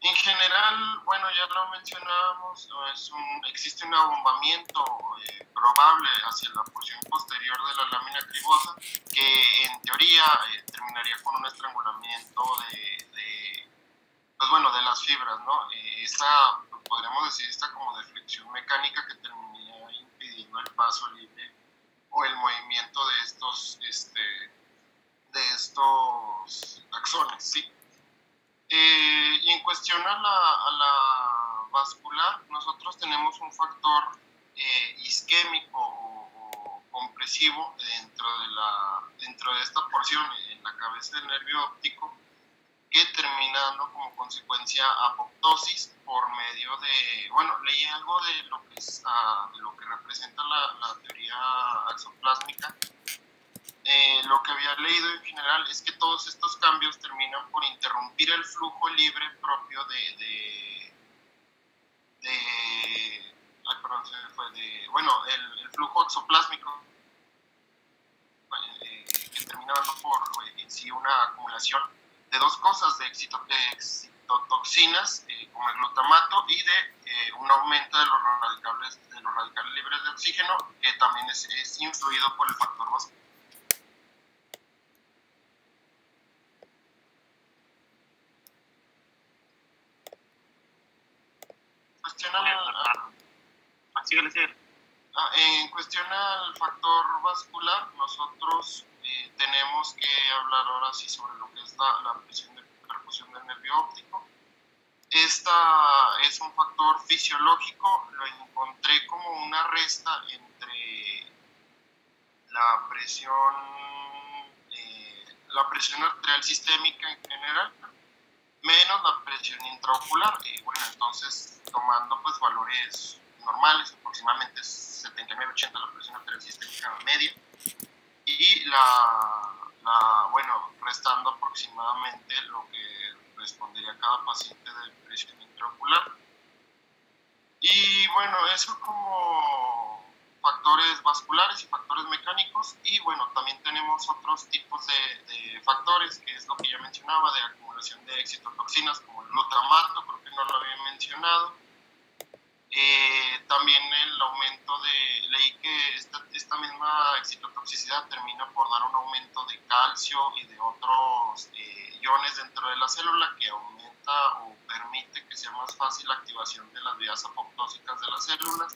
En general, bueno, ya lo mencionábamos, existe un abombamiento probable hacia la porción posterior de la lámina cribosa que en teoría terminaría con un estrangulamiento de las fibras, ¿no? Podríamos decir, esta como deflexión mecánica que terminaría impidiendo el paso libre o el movimiento de estos axones, ¿sí? Y en cuestión a la vascular, nosotros tenemos un factor isquémico o compresivo dentro de esta porción en la cabeza del nervio óptico, que termina dando como consecuencia apoptosis por medio de, bueno, leí algo de lo que representa la teoría axoplásmica. Lo que había leído en general es que todos estos cambios terminan por interrumpir el flujo libre propio el flujo exoplásmico, que termina dando por en sí una acumulación de dos cosas, de excitotoxinas como el glutamato y de un aumento de los radicales libres de oxígeno, que también es influido por el factor vascular. En cuestión al factor vascular, nosotros tenemos que hablar ahora sí sobre lo que es la presión de percusión del nervio óptico. Esta es un factor fisiológico, lo encontré como una resta entre la presión arterial sistémica en general, menos la presión intraocular. Bueno, entonces tomando pues valores normales, aproximadamente 79-80 la presión arterial sistémica media, y restando aproximadamente lo que respondería cada paciente de presión intraocular. Y bueno, eso como factores vasculares y factores mecánicos. Y bueno, también tenemos otros tipos de factores, que es lo que ya mencionaba, de acumulación de excitotoxinas como el glutamato, creo que no lo había mencionado. También el aumento leí que esta misma excitotoxicidad termina por dar un aumento de calcio y de otros iones dentro de la célula, que aumenta o permite que sea más fácil la activación de las vías apoptósicas de las células.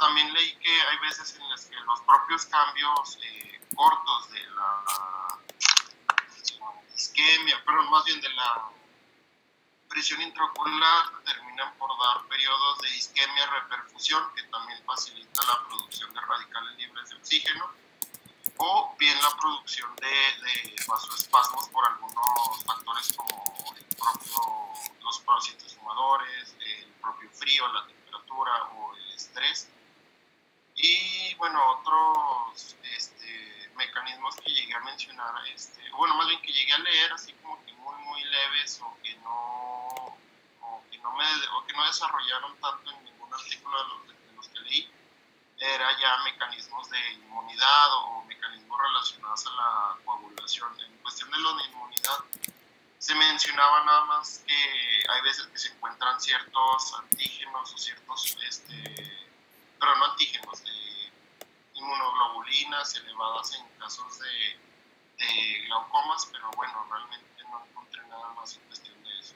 También leí que hay veces en las que los propios cambios cortos de la isquemia, pero más bien de la presión intraocular, terminan por dar periodos de isquemia reperfusión, que también facilita la producción de radicales libres de oxígeno, o bien la producción de vasoespasmos por algunos factores como los parásitos fumadores, el propio frío, la temperatura o el estrés. Y bueno, otros mecanismos que llegué a mencionar, más bien que llegué a leer así como que muy leves o que no desarrollaron tanto en ningún artículo de los que leí, era ya mecanismos de inmunidad o mecanismos relacionados a la coagulación. En cuestión de la inmunidad, se mencionaba nada más que hay veces que se encuentran ciertos antígenos o ciertos, pero no antígenos, inmunoglobulinas elevadas en casos de glaucomas, pero bueno, realmente no encontré nada más en cuestión de eso.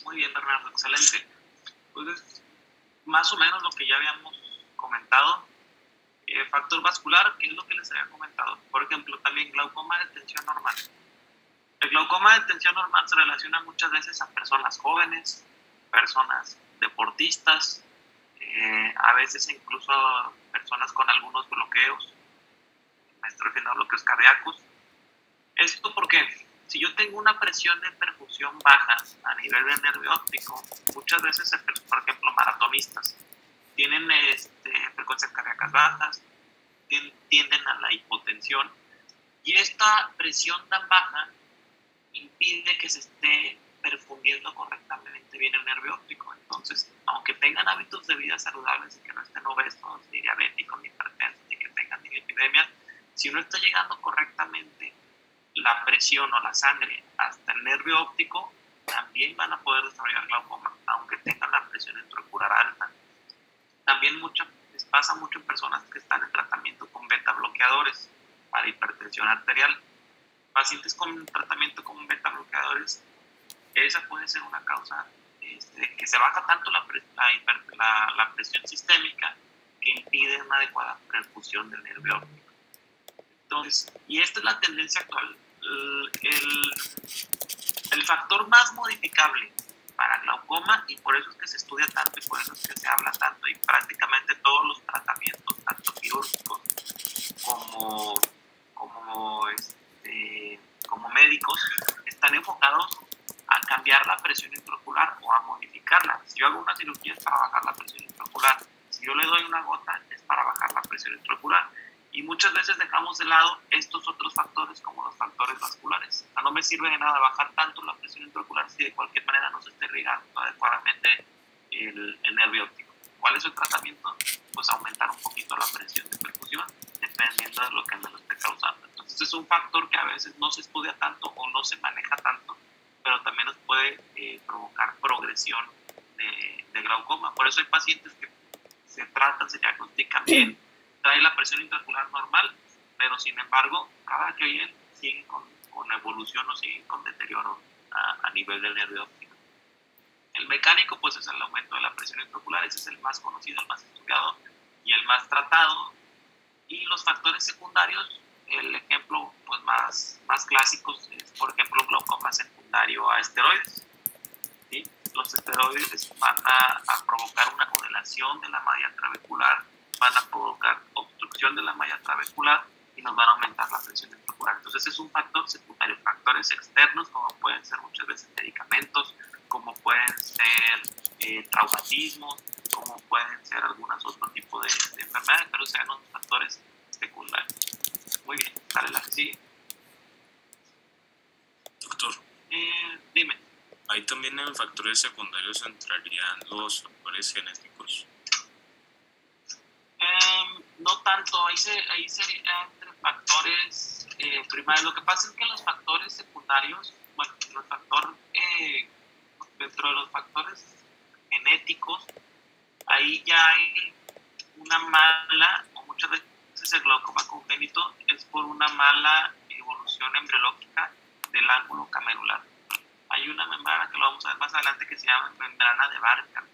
Muy bien, Bernardo, excelente. Pues más o menos lo que ya habíamos comentado. Factor vascular, que es lo que les había comentado. Por ejemplo, también glaucoma de tensión normal. El glaucoma de tensión normal se relaciona muchas veces a personas jóvenes, personas deportistas, a veces incluso personas con algunos bloqueos, me estoy refiriendo a bloqueos cardíacos. Esto porque si yo tengo una presión de perfusión baja a nivel del nervio óptico, muchas veces, por ejemplo, maratonistas, tienen frecuencias cardíacas bajas, tienden a la hipotensión, y esta presión tan baja impide que se esté perfundiendo correctamente bien el nervio óptico. Entonces, aunque tengan hábitos de vida saludables y que no estén obesos, ni diabéticos, ni hipertensos, ni que tengan epidemias, si no está llegando correctamente la presión o la sangre hasta el nervio óptico, también van a poder desarrollar glaucoma, aunque tengan la presión intraocular alta. También les pasa mucho en personas que están en tratamiento con beta bloqueadores para hipertensión arterial. Pacientes con tratamiento con beta bloqueadores, esa puede ser una causa que se baja tanto la presión sistémica que impide una adecuada perfusión del nervio óptico. Entonces, y esta es la tendencia actual. El factor más modificable para glaucoma, y por eso es que se estudia tanto y por eso es que se habla tanto, y prácticamente todos los tratamientos, tanto quirúrgicos como médicos, están enfocados a cambiar la presión intraocular o a modificarla. Si yo hago una cirugía es para bajar la presión intraocular, si yo le doy una gota es para bajar la presión intraocular, y muchas veces dejamos de lado estos otros factores como los factores vasculares. O sea, no me sirve de nada bajar tanto la presión intraocular si de cualquier manera no se está irrigando adecuadamente el nervio óptico. ¿Cuál es el tratamiento? Pues aumentar un poquito la presión de perfusión dependiendo de lo que me lo esté causando. Entonces es un factor que a veces no se estudia tanto o no se maneja tanto, pero también nos puede provocar progresión de glaucoma. Por eso hay pacientes que se tratan, se diagnostican bien, traen la presión intraocular normal, pero sin embargo, cada que oyen siguen con evolución o siguen con deterioro a nivel del nervio óptico. El mecánico, pues, es el aumento de la presión intraocular, ese es el más conocido, el más estudiado y el más tratado. Y los factores secundarios, el ejemplo pues, más clásico es, por ejemplo, glaucoma secundario a esteroides. ¿Sí? Los esteroides van a provocar una congelación de la malla trabecular, van a provocar obstrucción de la malla trabecular y nos van a aumentar la presión intraocular. Entonces es un factor secundario. Factores externos, como pueden ser muchas veces medicamentos, como pueden ser traumatismos, como pueden ser algunos otros tipos de enfermedades, pero sean los factores secundarios. Muy bien, dale la que sigue. Doctor. Dime. Ahí también en factores secundarios entrarían los factores genéticos. No tanto, ahí sería entre factores primarios. Lo que pasa es que los factores secundarios, bueno, dentro de los factores genéticos, ahí ya hay una mala, o muchas veces el glaucoma congénito es por una mala evolución embriológica del ángulo camerular. Hay una membrana que lo vamos a ver más adelante que se llama membrana de Barkan.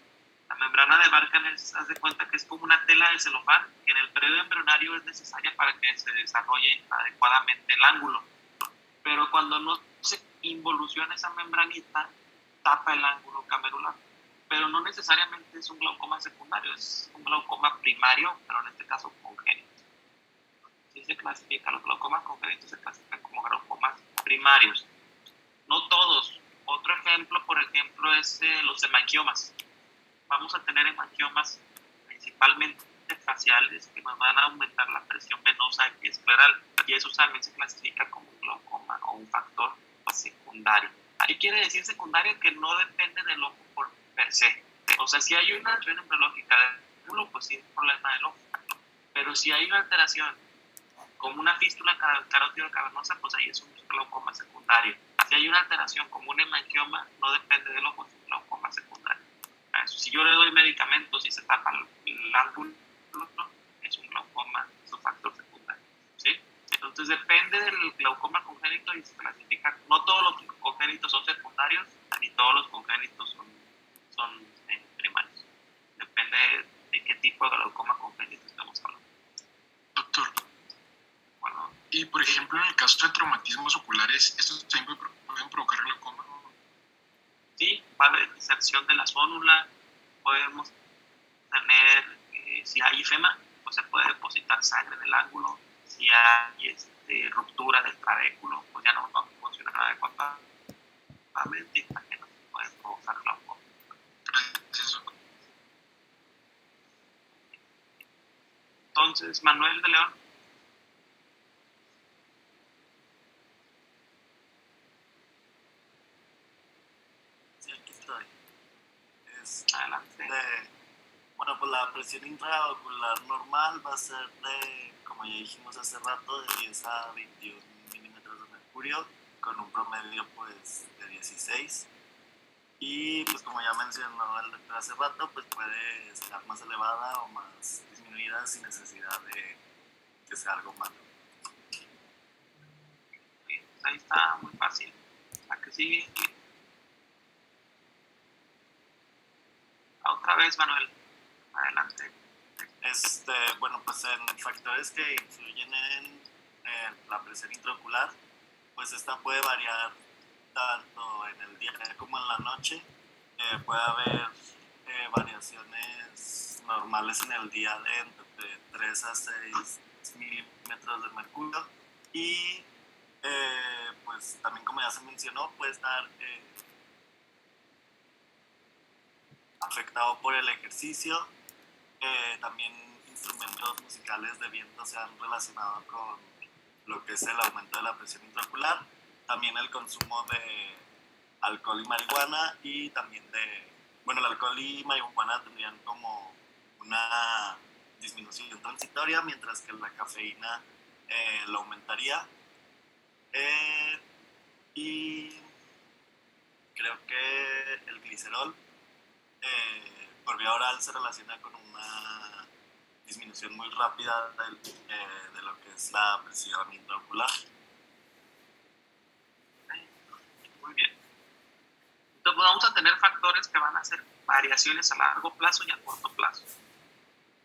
La membrana de Barkan haz de cuenta que es como una tela de celofán que en el periodo embrionario es necesaria para que se desarrolle adecuadamente el ángulo. Pero cuando no se involuciona esa membranita, tapa el ángulo camerular. Pero no necesariamente es un glaucoma secundario, es un glaucoma primario, pero en este caso congénito. Sí se clasifica, los glaucomas congénitos se clasifican como glaucomas primarios. No todos. Otro ejemplo, por ejemplo, es los hemangiomas. Vamos a tener hemangiomas principalmente faciales que nos van a aumentar la presión venosa y escleral, y eso también se clasifica como un glaucoma o un factor secundario. Ahí quiere decir secundario que no depende del ojo por per se. O sea, si hay una alteración embriológica del ángulo, pues sí es un problema del ojo. Pero si hay una alteración como una fístula carótida cavernosa, pues ahí es un glaucoma secundario. Si hay una alteración como un hemangioma, no depende del ojo, es un glaucoma secundario. Si yo le doy medicamentos y se tapa el ángulo, es un glaucoma, es un factor secundario. ¿Sí? Entonces depende del glaucoma congénito y se clasifica. No todos los congénitos son secundarios, ni todos los congénitos son primarios. Depende de qué tipo de glaucoma congénito estamos hablando. Y por ejemplo, en el caso de traumatismos oculares, ¿estos también pueden provocar glaucoma? Sí, va a haber diserción de la zónula, podemos tener, si hay ifema, pues se puede depositar sangre en el ángulo, si hay ruptura del trabéculo, pues ya no va a funcionar adecuadamente y también nos puede provocar glaucoma. Gracias, doctor. Entonces, Manuel de León. Sí, aquí estoy. Adelante. Bueno, pues la presión intraocular normal va a ser de, como ya dijimos hace rato, de 10 a 21 milímetros de mercurio, con un promedio pues de 16. Y pues como ya mencionó el doctor hace rato, pues puede estar más elevada o más disminuida sin necesidad de que sea algo malo. Ahí está muy fácil. La que sigue. Otra vez, Manuel. Adelante. Bueno, pues en factores que influyen en la presión intraocular, pues esta puede variar tanto en el día como en la noche. Puede haber variaciones normales en el día de entre 3 a 6 milímetros de mercurio y pues también, como ya se mencionó, puede estar afectado por el ejercicio. También instrumentos musicales de viento se han relacionado con lo que es el aumento de la presión intraocular. También el consumo de alcohol y marihuana, y también el alcohol y marihuana tendrían como una disminución transitoria, mientras que la cafeína lo aumentaría. Y creo que el glicerol por vía oral se relaciona con una disminución muy rápida de lo que es la presión intraocular. Muy bien. Entonces vamos a tener factores que van a hacer variaciones a largo plazo y a corto plazo.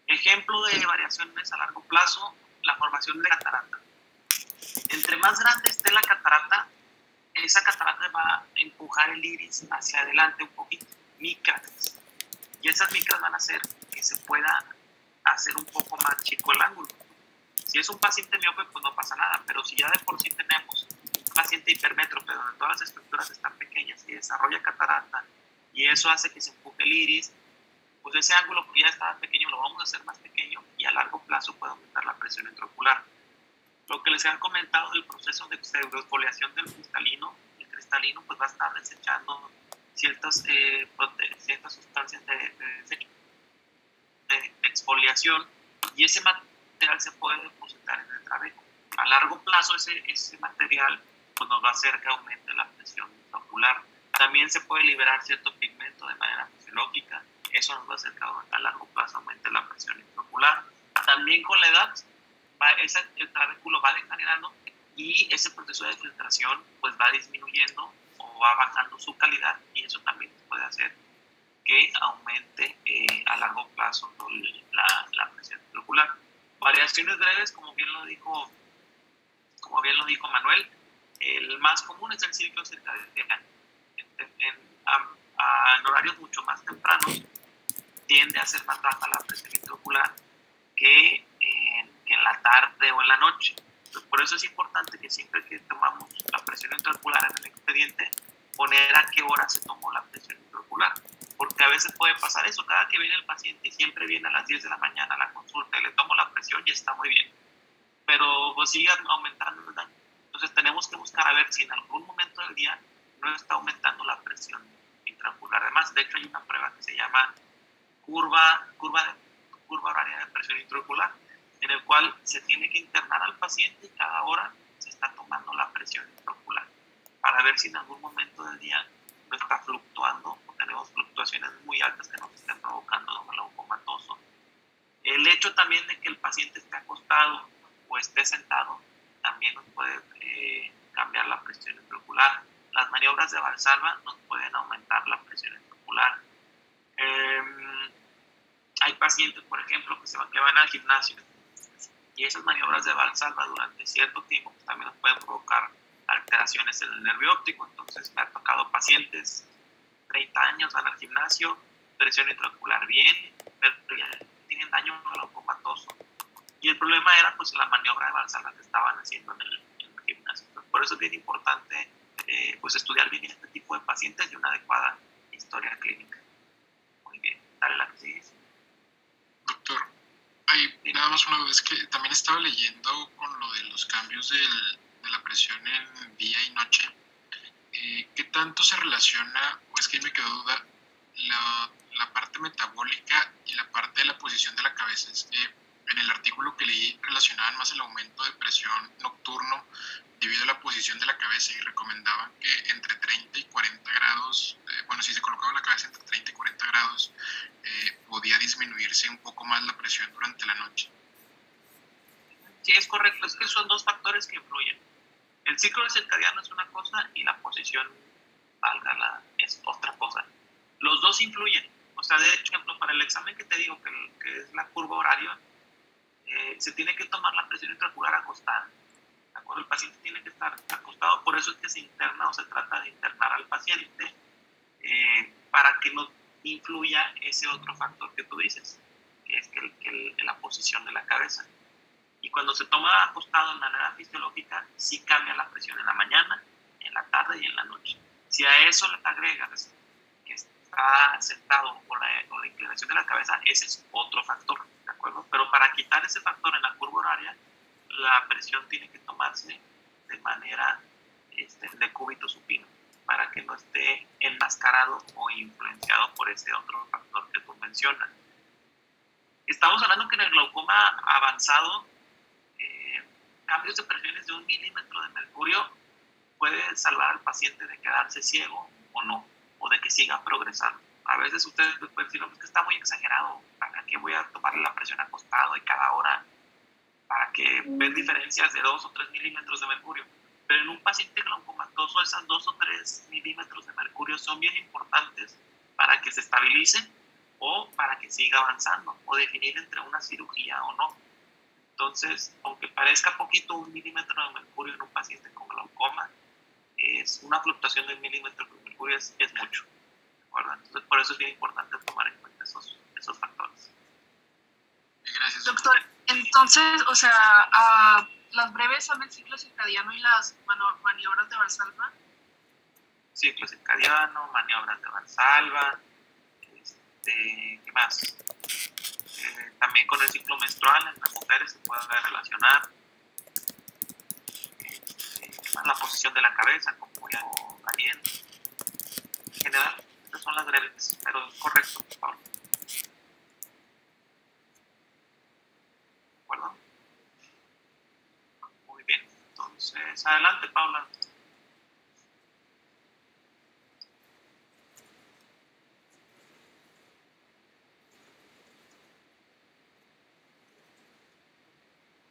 Ejemplo de variaciones a largo plazo, la formación de catarata. Entre más grande esté la catarata, esa catarata va a empujar el iris hacia adelante un poquito, micras. Y esas micras van a hacer que se pueda hacer un poco más chico el ángulo. Si es un paciente miope, pues no pasa nada, pero si ya de por sí tenemos un paciente hipermétrope donde todas las estructuras están pequeñas y desarrolla catarata, y eso hace que se empuje el iris, pues ese ángulo que ya estaba pequeño lo vamos a hacer más pequeño y a largo plazo puede aumentar la presión intraocular. Lo que les han comentado del proceso de pseudoexfoliación del cristalino, el cristalino pues va a estar desechando ciertas sustancias de exfoliación, y ese material se puede depositar en el trabéculo. A largo plazo ese material pues nos va a hacer que aumente la presión intraocular. También se puede liberar cierto pigmento de manera fisiológica, eso nos va a hacer que a largo plazo aumente la presión intraocular. También con la edad el trabéculo va degenerando y ese proceso de filtración pues va disminuyendo o va bajando su calidad, y eso también puede hacer que aumente a largo plazo la presión intraocular. Variaciones breves, como bien lo dijo Manuel, el más común es el ciclo circadiano. En horarios mucho más tempranos tiende a ser más baja la presión intraocular que en la tarde o en la noche. Entonces, por eso es importante que siempre que tomamos la presión intraocular en el expediente, poner a qué hora se tomó la presión intraocular, porque a veces puede pasar eso, cada que viene el paciente siempre viene a las 10 de la mañana a la consulta y le tomo la presión y está muy bien, pero pues sigue aumentando el daño. Entonces tenemos que buscar a ver si en algún momento del día no está aumentando la presión intraocular. Además, de hecho hay una prueba que se llama curva horaria de presión intraocular, en el cual se tiene que internar al paciente y cada hora se está tomando la presión intraocular para ver si en algún momento del día no está fluctuando o tenemos fluctuaciones muy altas que nos estén provocando un glaucomatoso. El hecho también de que el paciente esté acostado o esté sentado también nos puede cambiar la presión intraocular. Las maniobras de Valsalva nos pueden aumentar la presión intraocular. Hay pacientes, por ejemplo, que van al gimnasio Y esas maniobras de Valsalva durante cierto tiempo pues, también nos pueden provocar alteraciones en el nervio óptico. Entonces me ha tocado pacientes 30 años, van al gimnasio, presión intraocular bien, pero ya tienen daño glaucomatoso. Y el problema era pues la maniobra de Valsalva que estaban haciendo en el gimnasio. Entonces, por eso es bien importante pues estudiar bien este tipo de pacientes y una adecuada historia clínica. Muy bien, dale la que sigue. Doctor, hay nada más una vez que también estaba leyendo con lo de los cambios de la presión en día y noche. ¿Qué tanto se relaciona, o es que me quedó duda, la parte metabólica y la parte de la posición de la cabeza? Es que en el artículo que leí relacionaban más el aumento de presión nocturno debido a la posición de la cabeza y recomendaban que entre 30 y 40 grados, si se colocaba la cabeza entre 30 y 40 grados, podía disminuirse un poco más la presión durante la noche. Sí, es correcto, es que son dos factores que influyen. El ciclo circadiano es una cosa y la posición, es otra cosa. Los dos influyen. O sea, de ejemplo, para el examen que te digo, que es la curva horaria, se tiene que tomar la presión intraocular acostada. ¿De acuerdo? El paciente tiene que estar acostado, por eso es que se interna o se trata de internar al paciente para que no influya ese otro factor que tú dices, que es la posición de la cabeza. Y cuando se toma acostado de manera fisiológica, sí cambia la presión en la mañana, en la tarde y en la noche. Si a eso le agregas que está sentado con la inclinación de la cabeza, ese es otro factor, ¿de acuerdo? Pero para quitar ese factor en la curva horaria, la presión tiene que tomarse de manera de cúbito supino, para que no esté enmascarado o influenciado por ese otro factor que tú mencionas. Estamos hablando que en el glaucoma avanzado, cambios de presiones de 1 milímetro de mercurio puede salvar al paciente de quedarse ciego o no, o de que siga progresando. A veces ustedes pueden decir, es que está muy exagerado, ¿para qué voy a tomarle la presión acostado y cada hora? ¿Para que ver diferencias de 2 o 3 milímetros de mercurio? Pero en un paciente glaucomatoso, esas 2 o 3 milímetros de mercurio son bien importantes para que se estabilice o para que siga avanzando, o definir entre una cirugía o no. Entonces, aunque parezca poquito 1 milímetro de mercurio en un paciente con glaucoma, es una fluctuación de 1 milímetro de mercurio es mucho, ¿de acuerdo? Entonces, por eso es bien importante tomar en cuenta esos factores. Gracias, doctor. Entonces, o sea, las breves son el ciclo circadiano y las maniobras de Valsalva. Ciclo circadiano, maniobras de Valsalva, ¿qué más? También con el ciclo menstrual en las mujeres se puede relacionar. La posición de la cabeza, como ya también. En general, estas son las breves, pero es correcto, Pablo. ¿De acuerdo? Muy bien. Entonces, adelante, Paula.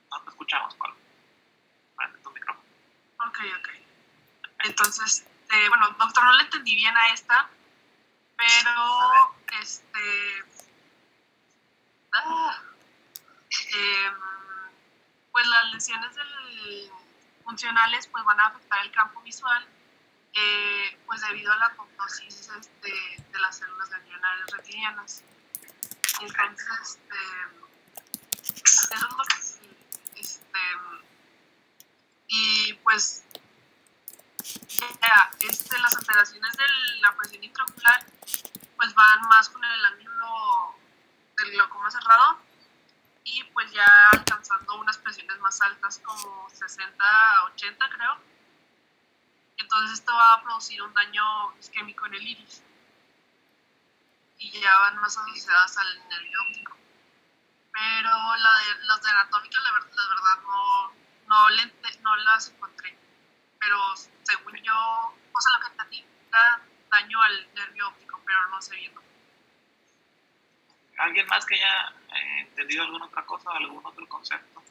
No te escuchamos, Pablo. Prende tu micrófono. Ok. Entonces, doctor, no le entendí bien a esta, pero pues las lesiones funcionales pues van a afectar el campo visual, pues debido a la apoptosis de las células ganglionares retinianas. Entonces, eso es lo que y pues las alteraciones de la presión intraocular pues van más con el ángulo del glaucoma cerrado y pues ya alcanzando unas presiones más altas como 60 a 80 creo. Entonces esto va a producir un daño isquémico en el iris y ya van más asociadas al nervio óptico. Pero las de anatómica la verdad no las encontré, pero según yo, o sea, lo que entendí da daño al nervio óptico, pero no sé bien. ¿Alguien más que haya entendido alguna otra cosa o algún otro concepto?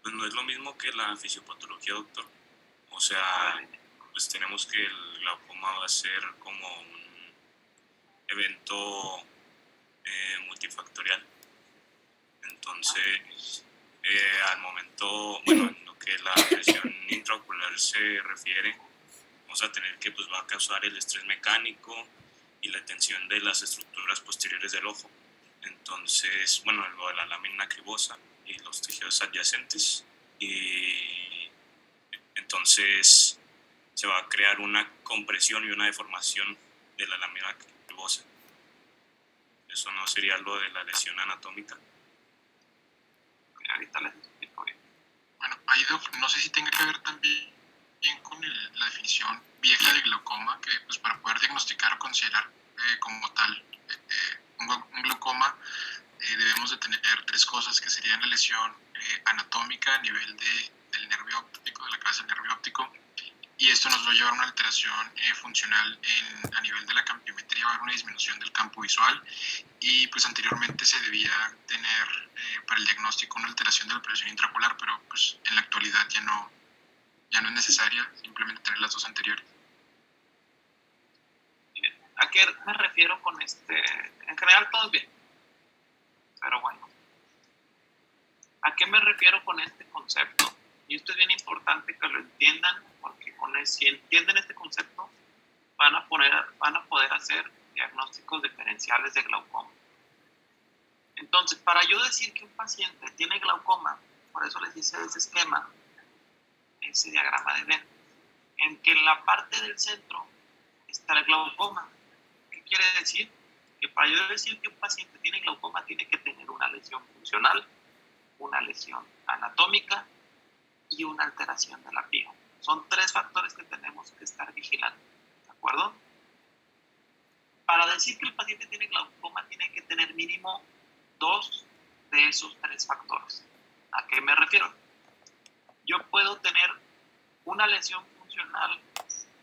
Pues no es lo mismo que la fisiopatología, doctor. O sea, pues tenemos que el glaucoma va a ser como un evento multifactorial. Entonces, Al momento, bueno, en lo que la lesión intraocular se refiere, vamos a tener que pues va a causar el estrés mecánico y la tensión de las estructuras posteriores del ojo. Entonces, bueno, lo de la lámina cribosa y los tejidos adyacentes, y entonces se va a crear una compresión y una deformación de la lámina cribosa. Eso no sería lo de la lesión anatómica. Ahorita les explico bien. Bueno, ahí no sé si tenga que ver también con la definición vieja de glaucoma, que pues para poder diagnosticar o considerar como tal un glaucoma debemos de tener tres cosas, que serían la lesión anatómica a nivel del nervio óptico, de la cabeza del nervio óptico, y esto nos va a llevar a una alteración funcional a nivel de la campiometría, va a haber una disminución del campo visual, y pues anteriormente se debía tener para el diagnóstico una alteración de la presión intraocular, pero pues en la actualidad ya no es necesaria, simplemente tener las dos anteriores. ¿A qué me refiero con este? En general todo es bien, pero bueno, ¿a qué me refiero con este concepto? Y esto es bien importante que lo entiendan, porque si entienden este concepto van a poder hacer diagnósticos diferenciales de glaucoma. Entonces, para yo decir que un paciente tiene glaucoma, por eso les hice ese esquema, ese diagrama de Venn, en que en la parte del centro está el glaucoma. ¿Qué quiere decir? Que para yo decir que un paciente tiene glaucoma tiene que tener una lesión funcional, una lesión anatómica y una alteración de la piel. Son tres factores que tenemos que estar vigilando, ¿de acuerdo? Para decir que el paciente tiene glaucoma tiene que tener mínimo 2 de esos 3 factores. ¿A qué me refiero? Yo puedo tener una lesión funcional,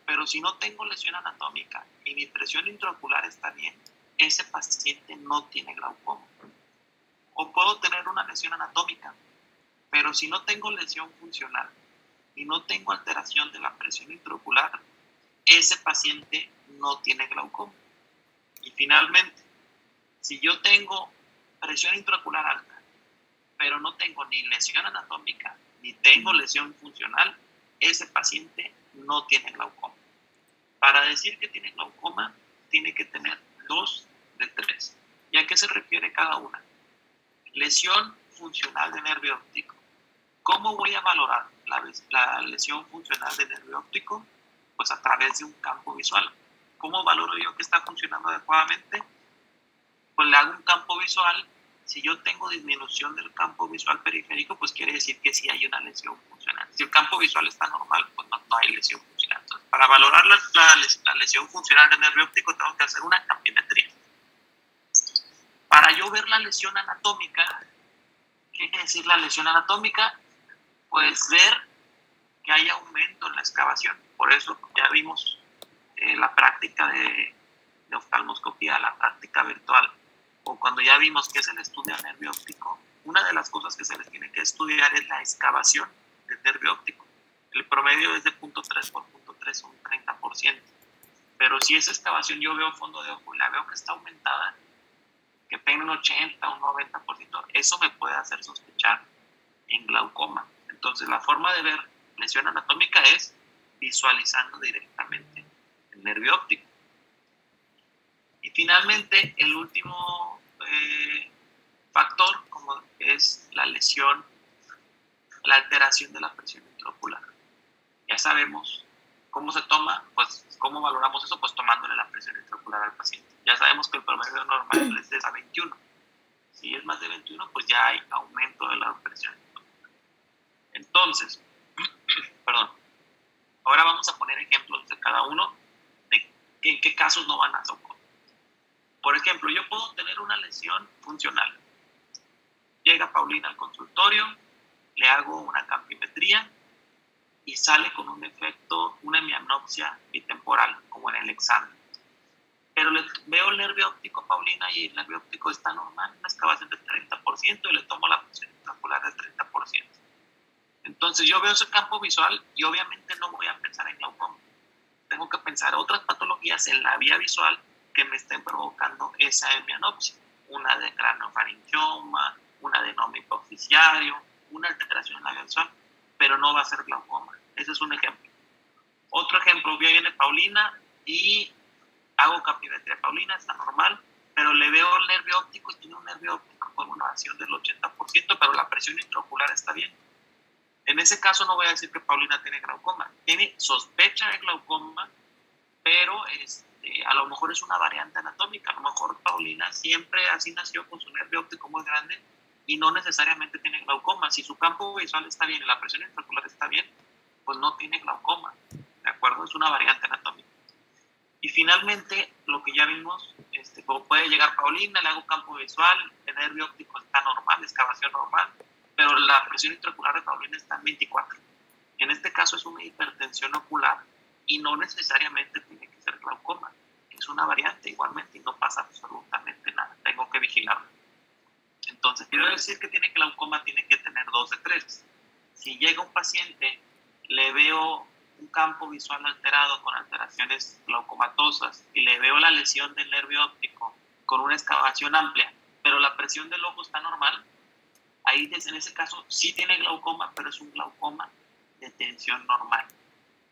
pero si no tengo lesión anatómica y mi presión intraocular está bien, ese paciente no tiene glaucoma. O puedo tener una lesión anatómica, pero si no tengo lesión funcional y no tengo alteración de la presión intraocular, ese paciente no tiene glaucoma. Y finalmente, si yo tengo presión intraocular alta, pero no tengo ni lesión anatómica ni tengo lesión funcional, ese paciente no tiene glaucoma. Para decir que tiene glaucoma, tiene que tener 2 de 3. ¿Y a qué se refiere cada una? Lesión funcional de nervio óptico. ¿Cómo voy a valorar la lesión funcional de nervio óptico? Pues a través de un campo visual. ¿Cómo valoro yo que está funcionando adecuadamente? Pues le hago un campo visual. Si yo tengo disminución del campo visual periférico, pues quiere decir que sí hay una lesión funcional. Si el campo visual está normal, pues no hay lesión funcional. Entonces, para valorar la lesión funcional del nervio óptico, tengo que hacer una campiometría. Para yo ver la lesión anatómica, ¿qué quiere decir la lesión anatómica? Pues ver que hay aumento en la excavación. Por eso ya vimos la práctica de oftalmoscopía, la práctica virtual, o cuando ya vimos que es el estudio del nervio óptico. Una de las cosas que se les tiene que estudiar es la excavación del nervio óptico. El promedio es de 0.3 por 0.3, un 30%. Pero si esa excavación yo veo fondo de ojo y la veo que está aumentada, que tenga un 80, un 90%, eso me puede hacer sospechar en glaucoma. Entonces, la forma de ver lesión anatómica es visualizando directamente el nervio óptico. Y finalmente, el último factor, como es la lesión, la alteración de la presión intraocular. Ya sabemos cómo se toma, pues cómo valoramos eso, pues tomándole la presión intraocular al paciente. Ya sabemos que el promedio normal es de 21. Si es más de 21, pues ya hay aumento de la presión. Entonces, perdón, ahora vamos a poner ejemplos de cada uno de en qué casos no van a socorrer. Por ejemplo, yo puedo tener una lesión funcional. Llega Paulina al consultorio, le hago una campiometría y sale con un defecto, una hemianopsia bitemporal, como en el examen. Pero veo el nervio óptico, Paulina, y el nervio óptico está normal, una excavación del 30%, y le tomo la presión intraocular del 30%. Entonces yo veo ese campo visual y obviamente no voy a pensar en glaucoma. Tengo que pensar otras patologías en la vía visual que me estén provocando esa hemianopsia. Una de craniofaringioma, una de noma hipoficiario, una alteración en la visual, pero no va a ser glaucoma. Ese es un ejemplo. Otro ejemplo, viene Paulina y hago capimetría. Paulina está normal, pero le veo el nervio óptico y tiene un nervio óptico con una acción del 80%, pero la presión intraocular está bien. En ese caso no voy a decir que Paulina tiene glaucoma. Tiene sospecha de glaucoma, pero a lo mejor es una variante anatómica. A lo mejor Paulina siempre así nació con su nervio óptico muy grande y no necesariamente tiene glaucoma. Si su campo visual está bien y la presión intraocular está bien, pues no tiene glaucoma, ¿de acuerdo? Es una variante anatómica. Y finalmente, lo que ya vimos, como puede llegar Paulina, le hago campo visual, el nervio óptico está normal, excavación normal, pero la presión intraocular de Paulina está en 24. En este caso es una hipertensión ocular y no necesariamente tiene que ser glaucoma. Es una variante igualmente y no pasa absolutamente nada. Tengo que vigilarlo. Entonces, quiero decir que tiene glaucoma, tiene que tener 2 de 3. Si llega un paciente, le veo un campo visual alterado con alteraciones glaucomatosas y le veo la lesión del nervio óptico con una excavación amplia, pero la presión del ojo está normal, ahí en ese caso sí tiene glaucoma, pero es un glaucoma de tensión normal,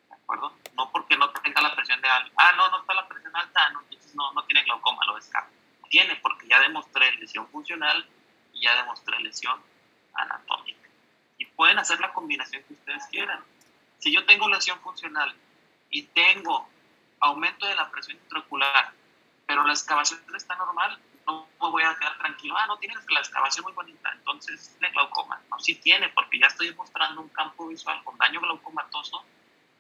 ¿de acuerdo? No porque no tenga la presión de alta, no está la presión alta, no, entonces no tiene glaucoma, lo descarto. Tiene porque ya demostré lesión funcional y ya demostré lesión anatómica. Y pueden hacer la combinación que ustedes quieran. Si yo tengo lesión funcional y tengo aumento de la presión intraocular, pero la excavación está normal, no me voy a quedar tranquilo. No tiene la excavación muy bonita, entonces tiene glaucoma. No, sí tiene, porque ya estoy mostrando un campo visual con daño glaucomatoso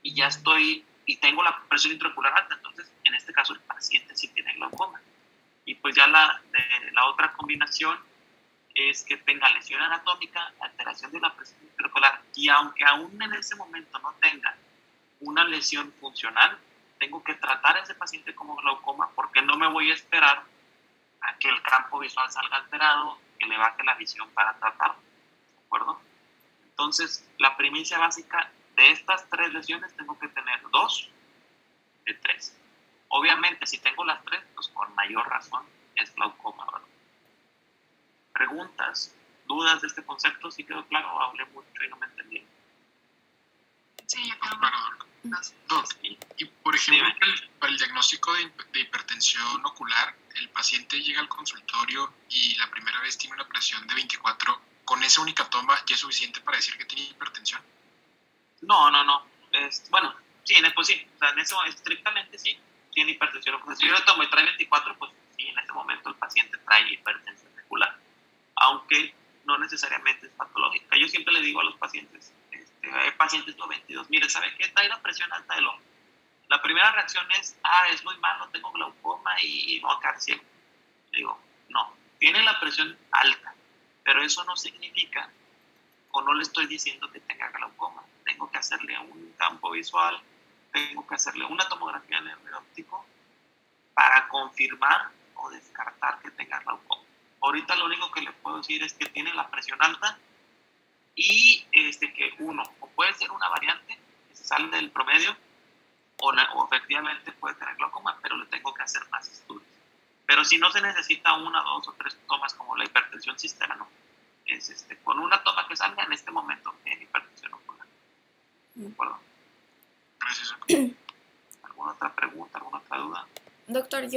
y tengo la presión intraocular alta. Entonces, en este caso, el paciente sí tiene glaucoma. Y pues ya la otra combinación es que tenga lesión anatómica, alteración de la presión intraocular, y aunque aún en ese momento no tenga una lesión funcional, tengo que tratar a ese paciente como glaucoma porque no me voy a esperar a que el campo visual salga alterado, que le baje la visión para tratarlo, ¿de acuerdo? Entonces, la primicia básica de estas 3 lesiones tengo que tener 2 de 3. Obviamente, si tengo las 3, pues con mayor razón es glaucoma, ¿verdad? ¿Preguntas, dudas de este concepto? ¿Sí quedó claro o hablé mucho y no me entendí? Sí, ya quedó Doc, y por ejemplo, para el diagnóstico de hipertensión ocular, el paciente llega al consultorio y la primera vez tiene una presión de 24, ¿con esa única toma ya es suficiente para decir que tiene hipertensión? No. Bueno, sí, pues sí, o sea, en eso estrictamente sí, tiene hipertensión ocular. Si yo lo tomo y trae 24, pues sí, en ese momento el paciente trae hipertensión ocular, aunque no necesariamente es patológica. Yo siempre le digo a los pacientes, hay pacientes no 22, mire, ¿sabe qué? Trae la presión alta del ojo. La primera reacción es, es muy malo, tengo glaucoma y me voy a quedar ciego. Le digo, no, tiene la presión alta, pero eso no significa, o no le estoy diciendo que tenga glaucoma. Tengo que hacerle un campo visual, tengo que hacerle una tomografía de nervio óptico para confirmar o descartar que tenga glaucoma. Ahorita lo único que le puedo decir es que tiene la presión alta y que o puede ser una variante que se sale del promedio o efectivamente puede tener glaucoma, pero le tengo que hacer más estudios. Pero si no se necesita 1, 2 o 3 tomas como la hipertensión sistémica, no. Con una toma que salga en este momento tiene hipertensión ocular. ¿De acuerdo? Gracias. ¿Alguna otra pregunta, alguna otra duda? Doctor,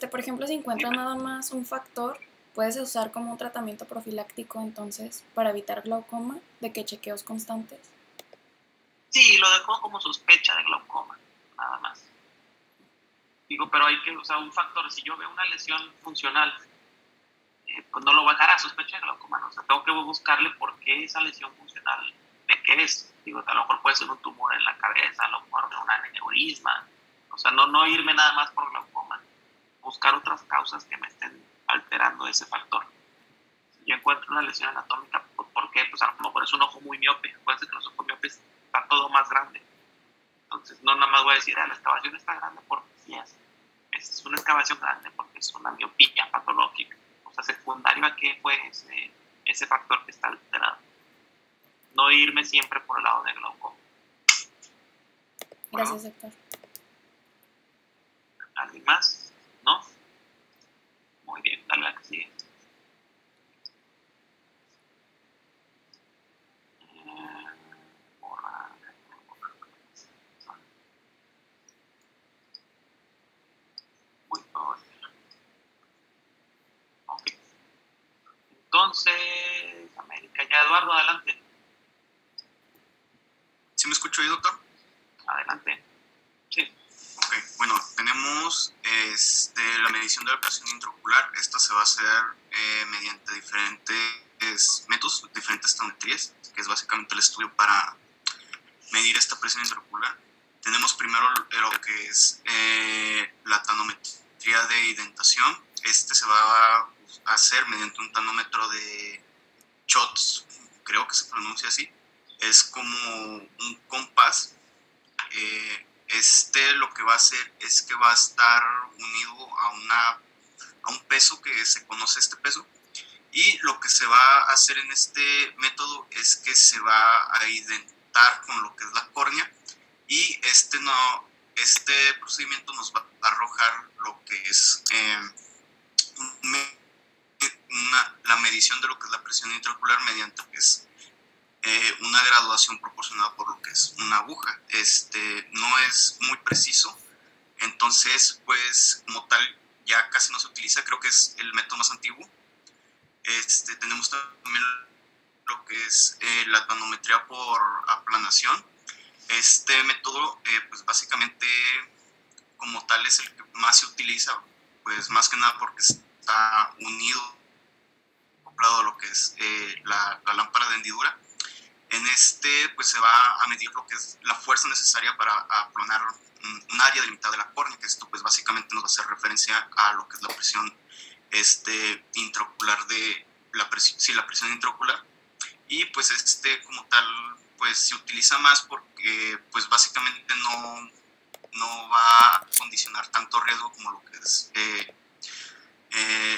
por ejemplo, si encuentra nada más un factor, puedes usar como un tratamiento profiláctico entonces para evitar glaucoma, de que chequeos constantes. Sí, lo dejo como sospecha de glaucoma, nada más. Digo, pero hay que usar un factor. Si yo veo una lesión funcional, pues no lo va a dejar a sospecha de glaucoma, ¿no? O sea, tengo que buscarle por qué esa lesión funcional, de qué es. Digo, a lo mejor puede ser un tumor en la cabeza, a lo mejor un aneurisma. O sea, no irme nada más por glaucoma. Buscar otras causas que me estén alterando ese factor. Si yo encuentro una lesión anatómica, ¿por qué? Pues a lo mejor es un ojo muy miope. Acuérdense que los ojos miopes está todo más grande. Entonces, no nada más voy a decir, la excavación está grande porque sí es una excavación grande porque es una miopía patológica. O sea, secundario a qué fue ese factor que está alterado. No irme siempre por el lado de glaucoma. Gracias, doctor. ¿Alguien más? ¿No? Muy bien, dale a la que sigue. medición de la presión intraocular, esta se va a hacer mediante diferentes métodos, diferentes tonometrías, que es básicamente el estudio para medir esta presión intraocular. Tenemos primero lo que es la tanometría de indentación. Este se va a hacer mediante un tanómetro de Schott, creo que se pronuncia así. Es como un compás. Lo que va a hacer es que va a estar unido a un peso que se conoce este peso, y lo que se va a hacer en este método es que se va a identar con lo que es la córnea, y este procedimiento nos va a arrojar lo que es la medición de lo que es la presión intraocular mediante lo que es una graduación proporcionada por lo que es una aguja. No es muy preciso, entonces pues como tal ya casi no se utiliza, creo que es el método más antiguo. Tenemos también lo que es la tanometría por aplanación. Este método pues básicamente como tal es el que más se utiliza, pues más que nada porque está unido, acoplado a lo que es la lámpara de hendidura. En pues se va a medir lo que es la fuerza necesaria para aplanar un área delimitada de la córnea, que esto pues básicamente nos va a hacer referencia a lo que es la presión intraocular la presión intraocular. Y pues como tal pues se utiliza más porque pues básicamente no va a condicionar tanto riesgo como lo que es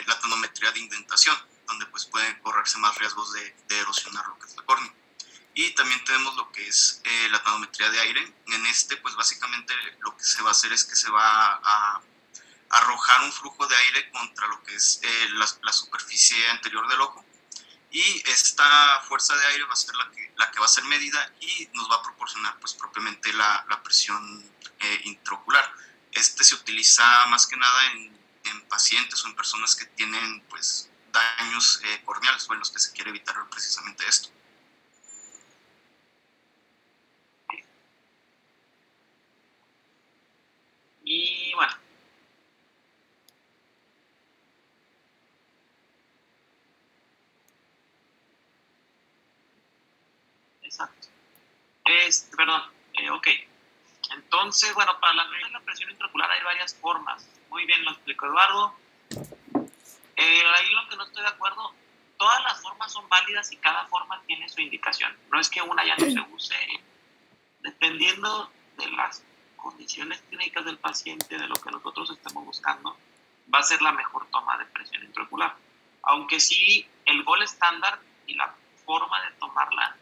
la tanometría de indentación, donde pues pueden correrse más riesgos de erosionar lo que es la córnea. Y también tenemos lo que es la tanometría de aire. En pues básicamente lo que se va a hacer es que se va a arrojar un flujo de aire contra lo que es la superficie anterior del ojo, y esta fuerza de aire va a ser la que va a ser medida y nos va a proporcionar pues propiamente la presión intraocular. Se utiliza más que nada en pacientes o en personas que tienen pues daños corneales, o en los que se quiere evitar precisamente esto. Y bueno, exacto. Perdón, ok. Entonces, bueno, para medir la presión intraocular hay varias formas. Muy bien, lo explicó Eduardo. Ahí lo que no estoy de acuerdo, todas las formas son válidas y cada forma tiene su indicación. No es que una ya no se use. Dependiendo de las condiciones clínicas del paciente, de lo que nosotros estemos buscando, va a ser la mejor toma de presión intraocular. Aunque sí, el gol estándar y la forma de tomarla,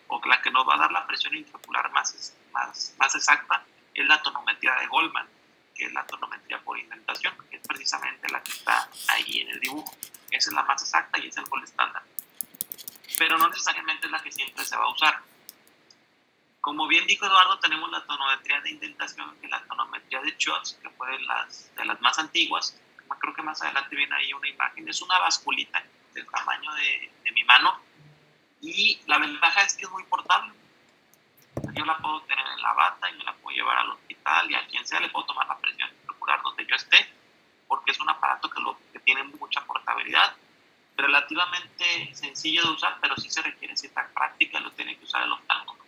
o la que nos va a dar la presión intraocular más exacta, es la tonometría de Goldman, que es la tonometría por indentación, que es precisamente la que está ahí en el dibujo. Esa es la más exacta y es el gol estándar. Pero no necesariamente es la que siempre se va a usar. Como bien dijo Eduardo, tenemos la tonometría de indentación, que es la tonometría de Schott, que fue de las más antiguas. Creo que más adelante viene ahí una imagen. Es una basculita del tamaño de mi mano, y la ventaja es que es muy portable. Yo la puedo tener en la bata y me la puedo llevar al hospital, y a quien sea le puedo tomar la presión intraocular donde yo esté, porque es un aparato que tiene mucha portabilidad, relativamente sencillo de usar, pero sí se requiere cierta práctica, lo tiene que usar el oftalmólogo.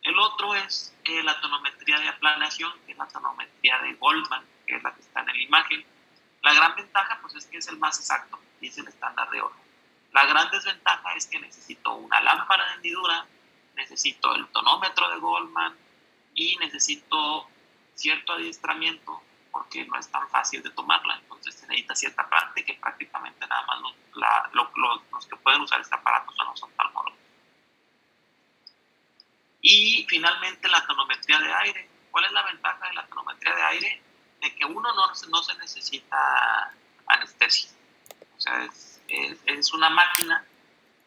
El otro es la tonometría de aplanación, que es la tonometría de Goldman, que es la que está en la imagen. La gran ventaja pues es que es el más exacto y es el estándar de oro. La gran desventaja es que necesito una lámpara de hendidura, necesito el tonómetro de Goldman y necesito cierto adiestramiento, porque no es tan fácil de tomarla. Entonces se necesita cierta práctica, que prácticamente nada más los que pueden usar este aparato son los oftalmólogos. Y finalmente la tonometría de aire. ¿Cuál es la ventaja de la tonometría de aire? De que uno no se necesita anestesia. O sea, es una máquina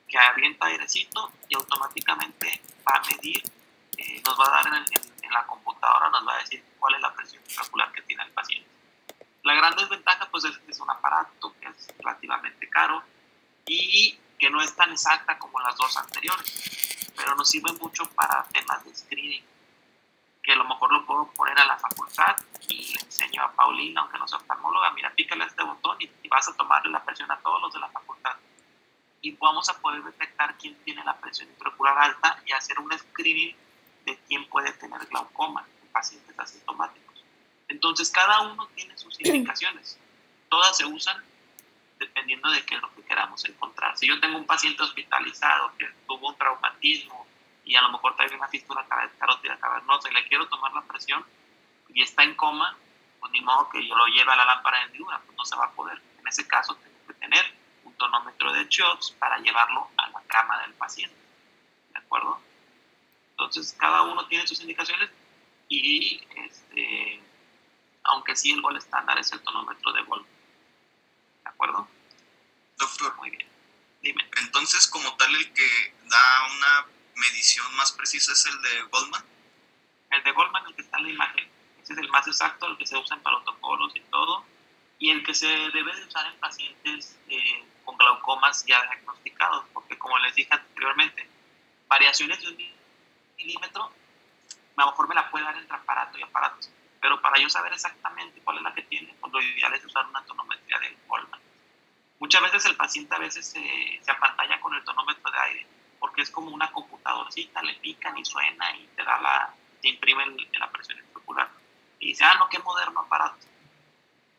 que avienta airecito y automáticamente va a medir, nos va a dar en la computadora, nos va a decir cuál es la presión intraocular que tiene el paciente. La gran desventaja pues es que es un aparato que es relativamente caro y que no es tan exacta como las dos anteriores, pero nos sirve mucho para temas de screening, que a lo mejor lo puedo poner a la facultad y enseño a Paulina, aunque no sea oftalmóloga, mira, pícale este botón y vas a tomarle la presión a todos los de la facultad. Y vamos a poder detectar quién tiene la presión intraocular alta y hacer un screening de quién puede tener glaucoma en pacientes asintomáticos. Entonces, cada uno tiene sus indicaciones. Todas se usan dependiendo de qué es lo que queramos encontrar. Si yo tengo un paciente hospitalizado que tuvo un traumatismo y a lo mejor trae una fístula carótida cavernosa y le quiero tomar la presión y está en coma, pues ni modo que yo lo lleve a la lámpara de hendidura, pues no se va a poder. En ese caso tengo que tener un tonómetro de Shots para llevarlo a la cama del paciente. ¿De acuerdo? Entonces, cada uno tiene sus indicaciones y aunque sí el gol estándar es el tonómetro de Goldman. ¿De acuerdo? Doctor, muy bien. Dime. Entonces, como tal, el que da una medición más precisa es el de Goldman. El de Goldman, el que está en la imagen. Ese es el más exacto, el que se usa en protocolos y todo. Y el que se debe de usar en pacientes con glaucomas ya diagnosticados. Porque, como les dije anteriormente, variaciones de 1 milímetro, a lo mejor me la puede dar entre aparato y aparatos. Pero para yo saber exactamente cuál es la que tiene, pues lo ideal es usar una tonometría de Goldman. Muchas veces el paciente a veces se apantalla con el tonómetro de aire, porque es como una computadorcita, le pican y suena y te imprime la presión intraocular. Y dice, no, qué moderno aparato.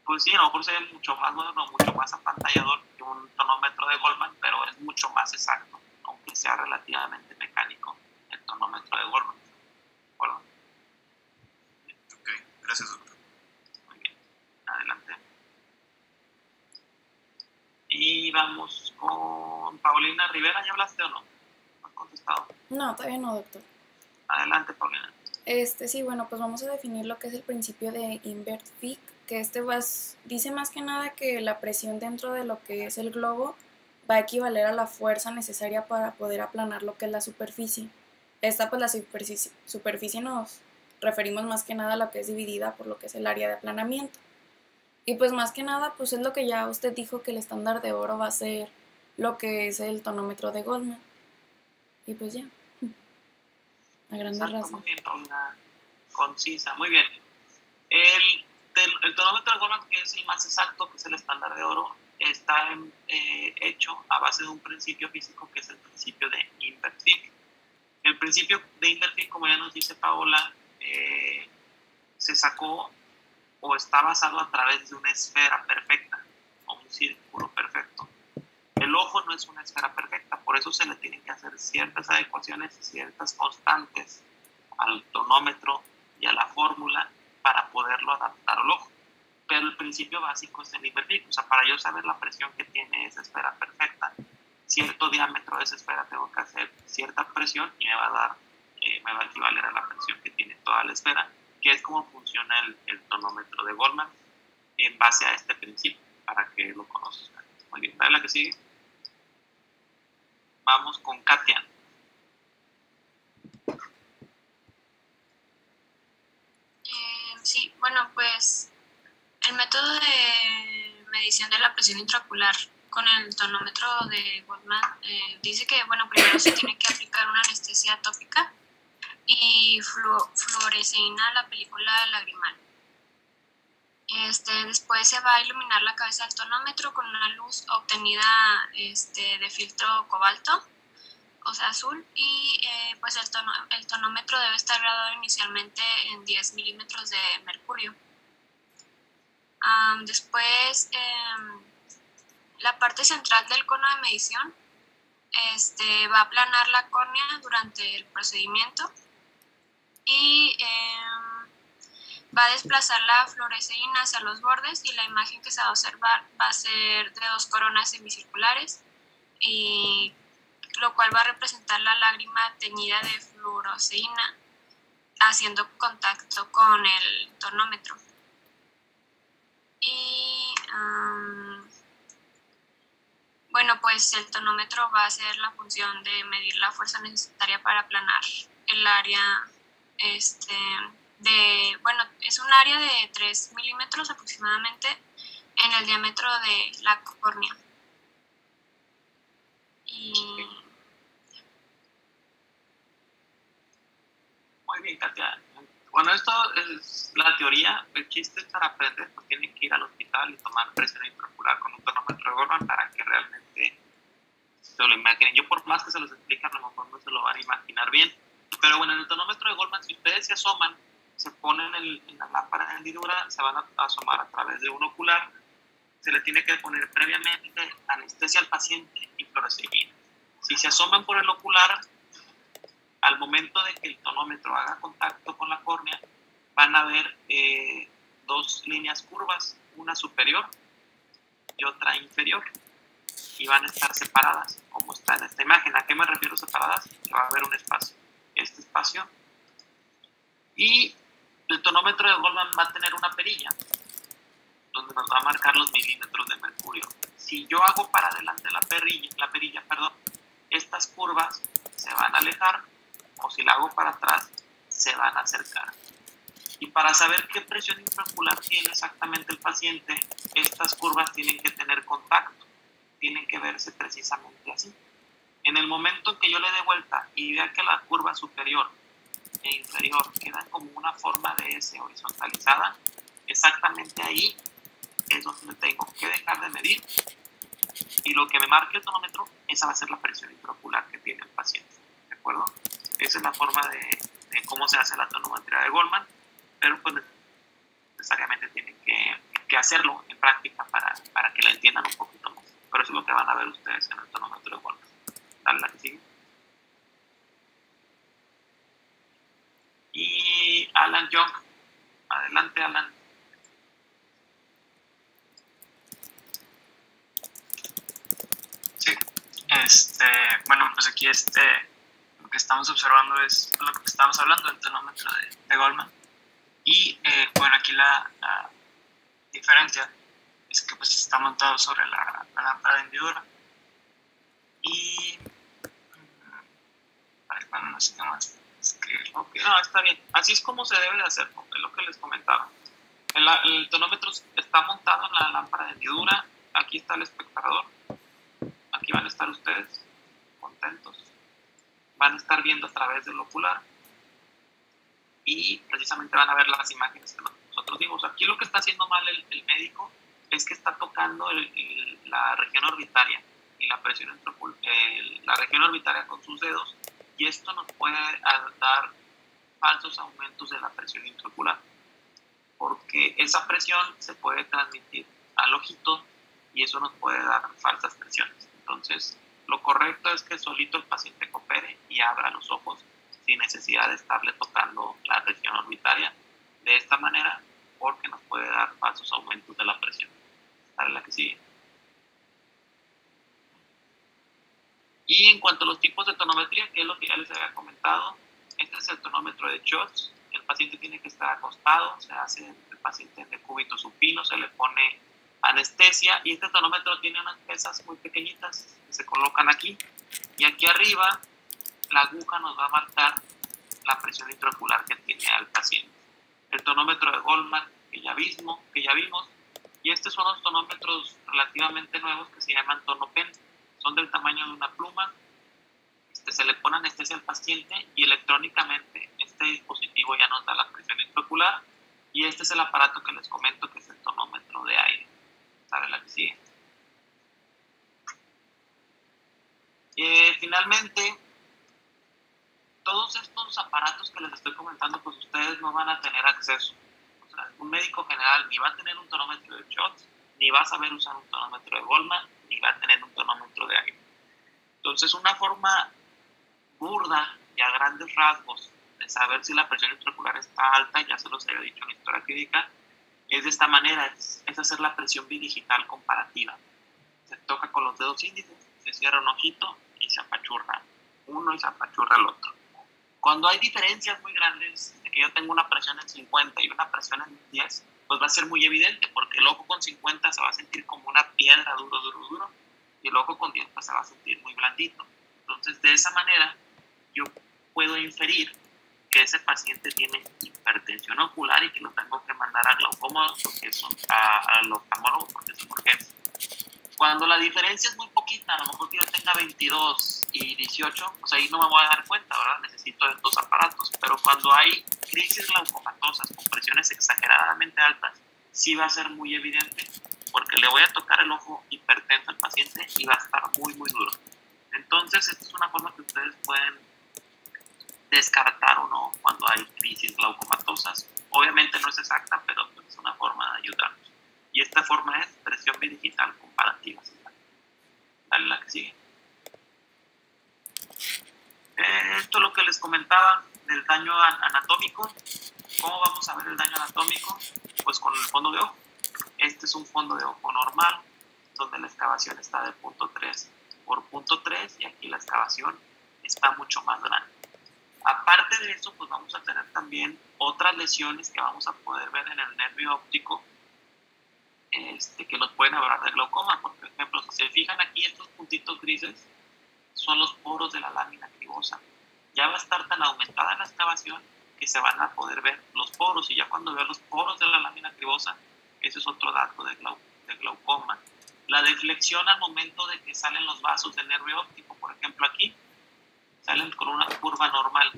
Pues sí, a lo mejor se ve mucho más moderno, mucho más apantallador que un tonómetro de Goldman, pero es mucho más exacto, aunque sea relativamente mecánico el tonómetro de Goldman. ¿De acuerdo? Ok, gracias, doctor. Muy bien, adelante. Y vamos con Paulina Rivera. ¿Ya hablaste o no? ¿No has contestado? No, todavía no, doctor. Adelante, Paulina. Sí, bueno, pues vamos a definir lo que es el principio de Invert-Fick, que dice más que nada que la presión dentro de lo que es el globo va a equivaler a la fuerza necesaria para poder aplanar lo que es la superficie. Pues la superficie nos referimos más que nada a lo que es dividida por lo que es el área de aplanamiento. Y pues más que nada, pues es lo que ya usted dijo, que el estándar de oro va a ser lo que es el tonómetro de Goldman. Y pues ya, a grandes rasgos. Muy bien, Paulina, concisa, muy bien. El tonómetro de Goldman, que es el más exacto, que es el estándar de oro, está hecho a base de un principio físico que es el principio de Invert-Fick. El principio de Invert-Fick, como ya nos dice Paola, se sacó o está basado a través de una esfera perfecta o un círculo perfecto. El ojo no es una esfera perfecta, por eso se le tienen que hacer ciertas adecuaciones y ciertas constantes al tonómetro y a la fórmula para poderlo adaptar al ojo. Pero el principio básico es el Invert-Fick. O sea, para yo saber la presión que tiene esa esfera perfecta, cierto diámetro de esa esfera tengo que hacer cierta presión y me va a equivaler a la presión que tiene toda la esfera, que es como funciona el tonómetro de Goldman en base a este principio, para que lo conozcan. Muy bien, ¿vale la que sigue? Vamos con Katia. Sí, bueno, pues el método de medición de la presión intraocular con el tonómetro de Goldman dice que, bueno, primero se tiene que aplicar una anestesia tópica y fluoresceína a la película lagrimal. Después se va a iluminar la cabeza del tonómetro con una luz obtenida de filtro cobalto, o sea azul, y pues el tonómetro debe estar graduado inicialmente en 10 milímetros de mercurio. Después, la parte central del cono de medición va a aplanar la córnea durante el procedimiento y va a desplazar la fluoresceína hacia los bordes, y la imagen que se va a observar va a ser de 2 coronas semicirculares, y lo cual va a representar la lágrima teñida de fluoresceína haciendo contacto con el tonómetro. Y bueno, pues el tonómetro va a hacer la función de medir la fuerza necesaria para aplanar el área bueno, es un área de 3 milímetros aproximadamente en el diámetro de la córnea. Muy bien, Katia. Bueno, esto es la teoría. El chiste para aprender, pues tienen que ir al hospital y tomar presión intraocular con un tonómetro de Goldman para que realmente se lo imaginen. Yo por más que se los explique, a lo mejor no se lo van a imaginar bien. Pero bueno, en el tonómetro de Goldman, si ustedes se asoman, se ponen en la lámpara de hendidura, se van a asomar a través de un ocular, se le tiene que poner previamente anestesia al paciente y fluoresceína. Si se asoman por el ocular, al momento de que el tonómetro haga contacto con la córnea, van a ver dos líneas curvas, una superior y otra inferior, y van a estar separadas, como está en esta imagen. ¿A qué me refiero separadas? Que va a haber un espacio, este espacio, y el tonómetro de Goldman va a tener una perilla donde nos va a marcar los milímetros de mercurio. Si yo hago para adelante la perilla, estas curvas se van a alejar, o si la hago para atrás, se van a acercar. Y para saber qué presión intraocular tiene exactamente el paciente, estas curvas tienen que tener contacto, tienen que verse precisamente así. En el momento en que yo le dé vuelta y vea que la curva superior e inferior quedan como una forma de S horizontalizada, exactamente ahí es donde me tengo que dejar de medir, y lo que me marque el tonómetro, esa va a ser la presión intraocular que tiene el paciente, ¿de acuerdo? Esa es la forma de cómo se hace la tonometría de Goldman, pero pues necesariamente tienen que hacerlo en práctica para que la entiendan un poquito más. Pero eso es lo que van a ver ustedes en el tonómetro de Goldman. Dale, la que sigue. Y Alan Young. Adelante, Alan. Sí, bueno, pues aquí lo que estamos observando es lo que estamos hablando del tonómetro de Goldman. Y bueno, aquí la diferencia es que pues está montado sobre la lámpara de hendidura. Y bueno, no sé qué más escribir. Okay, no, está bien. Así es como se debe de hacer, es lo que les comentaba. El tonómetro está montado en la lámpara de hendidura. Aquí está el espectador. Aquí van a estar ustedes contentos. Van a estar viendo a través del ocular y precisamente van a ver las imágenes que nosotros vimos. Aquí lo que está haciendo mal el médico es que está tocando la región orbitaria y la presión la región orbitaria con sus dedos, y esto nos puede dar falsos aumentos de la presión intraocular, porque esa presión se puede transmitir al ojito y eso nos puede dar falsas presiones. Entonces, lo correcto es que solito el paciente coopere y abra los ojos sin necesidad de estarle tocando la región orbitaria de esta manera, porque nos puede dar falsos aumentos de la presión. Dale, la que sigue. Y en cuanto a los tipos de tonometría, que es lo que ya les había comentado, este es el tonómetro de Schultz. El paciente tiene que estar acostado, se hace el paciente de cúbito supino, se le pone anestesia, y este tonómetro tiene unas pesas muy pequeñitas que se colocan aquí, y aquí arriba la aguja nos va a marcar la presión intraocular que tiene al paciente. El tonómetro de Goldman que ya vimos, y estos son los tonómetros relativamente nuevos que se llaman Tonopen. Son del tamaño de una pluma. Se le pone anestesia al paciente y electrónicamente este dispositivo ya nos da la presión intraocular, y este es el aparato que les comento, que es el tonómetro de aire. ¿Sabe la que sigue? Finalmente, todos estos aparatos que les estoy comentando, pues ustedes no van a tener acceso. O sea, un médico general ni va a tener un tonómetro de Schultz, ni va a saber usar un tonómetro de Goldman, ni va a tener un tonómetro de aire. Entonces, una forma burda y a grandes rasgos de saber si la presión intraocular está alta, ya se los había dicho en historia clínica, es de esta manera, es hacer la presión bidigital comparativa. Se toca con los dedos índices, se cierra un ojito y se apachurra uno y se apachurra el otro. Cuando hay diferencias muy grandes, de que yo tengo una presión en 50 y una presión en 10, pues va a ser muy evidente, porque el ojo con 50 se va a sentir como una piedra, duro, y el ojo con 10 pues se va a sentir muy blandito. Entonces, de esa manera, yo puedo inferir que ese paciente tiene hipertensión ocular y que lo tengo que mandar a glaucoma, porque es al oftalmólogo, porque es urgencia. Cuando la diferencia es muy poquita, a lo mejor que yo tenga 22 y 18, pues ahí no me voy a dar cuenta, ¿verdad? Necesito estos aparatos. Pero cuando hay crisis glaucomatosas con presiones exageradamente altas, sí va a ser muy evidente, porque le voy a tocar el ojo hipertenso al paciente y va a estar muy, muy duro. Entonces, esta es una forma que ustedes pueden descartar o no cuando hay crisis glaucomatosas. Obviamente no es exacta, pero es una forma de ayudarnos. Y esta forma es presión bidigital comparativa. Dale la que sigue. Esto es lo que les comentaba del daño anatómico. ¿Cómo vamos a ver el daño anatómico? Pues con el fondo de ojo. Este es un fondo de ojo normal, donde la excavación está de 0.3 por 0.3 y aquí la excavación está mucho más grande. Aparte de eso, pues vamos a tener también otras lesiones que vamos a poder ver en el nervio óptico que nos pueden hablar de glaucoma. Por ejemplo, si se fijan aquí, estos puntitos grises son los poros de la lámina cribosa. Ya va a estar tan aumentada la excavación que se van a poder ver los poros, y ya cuando veo los poros de la lámina cribosa, ese es otro dato de glaucoma. La deflexión al momento de que salen los vasos del nervio óptico, por ejemplo aquí, salen con una curva normal,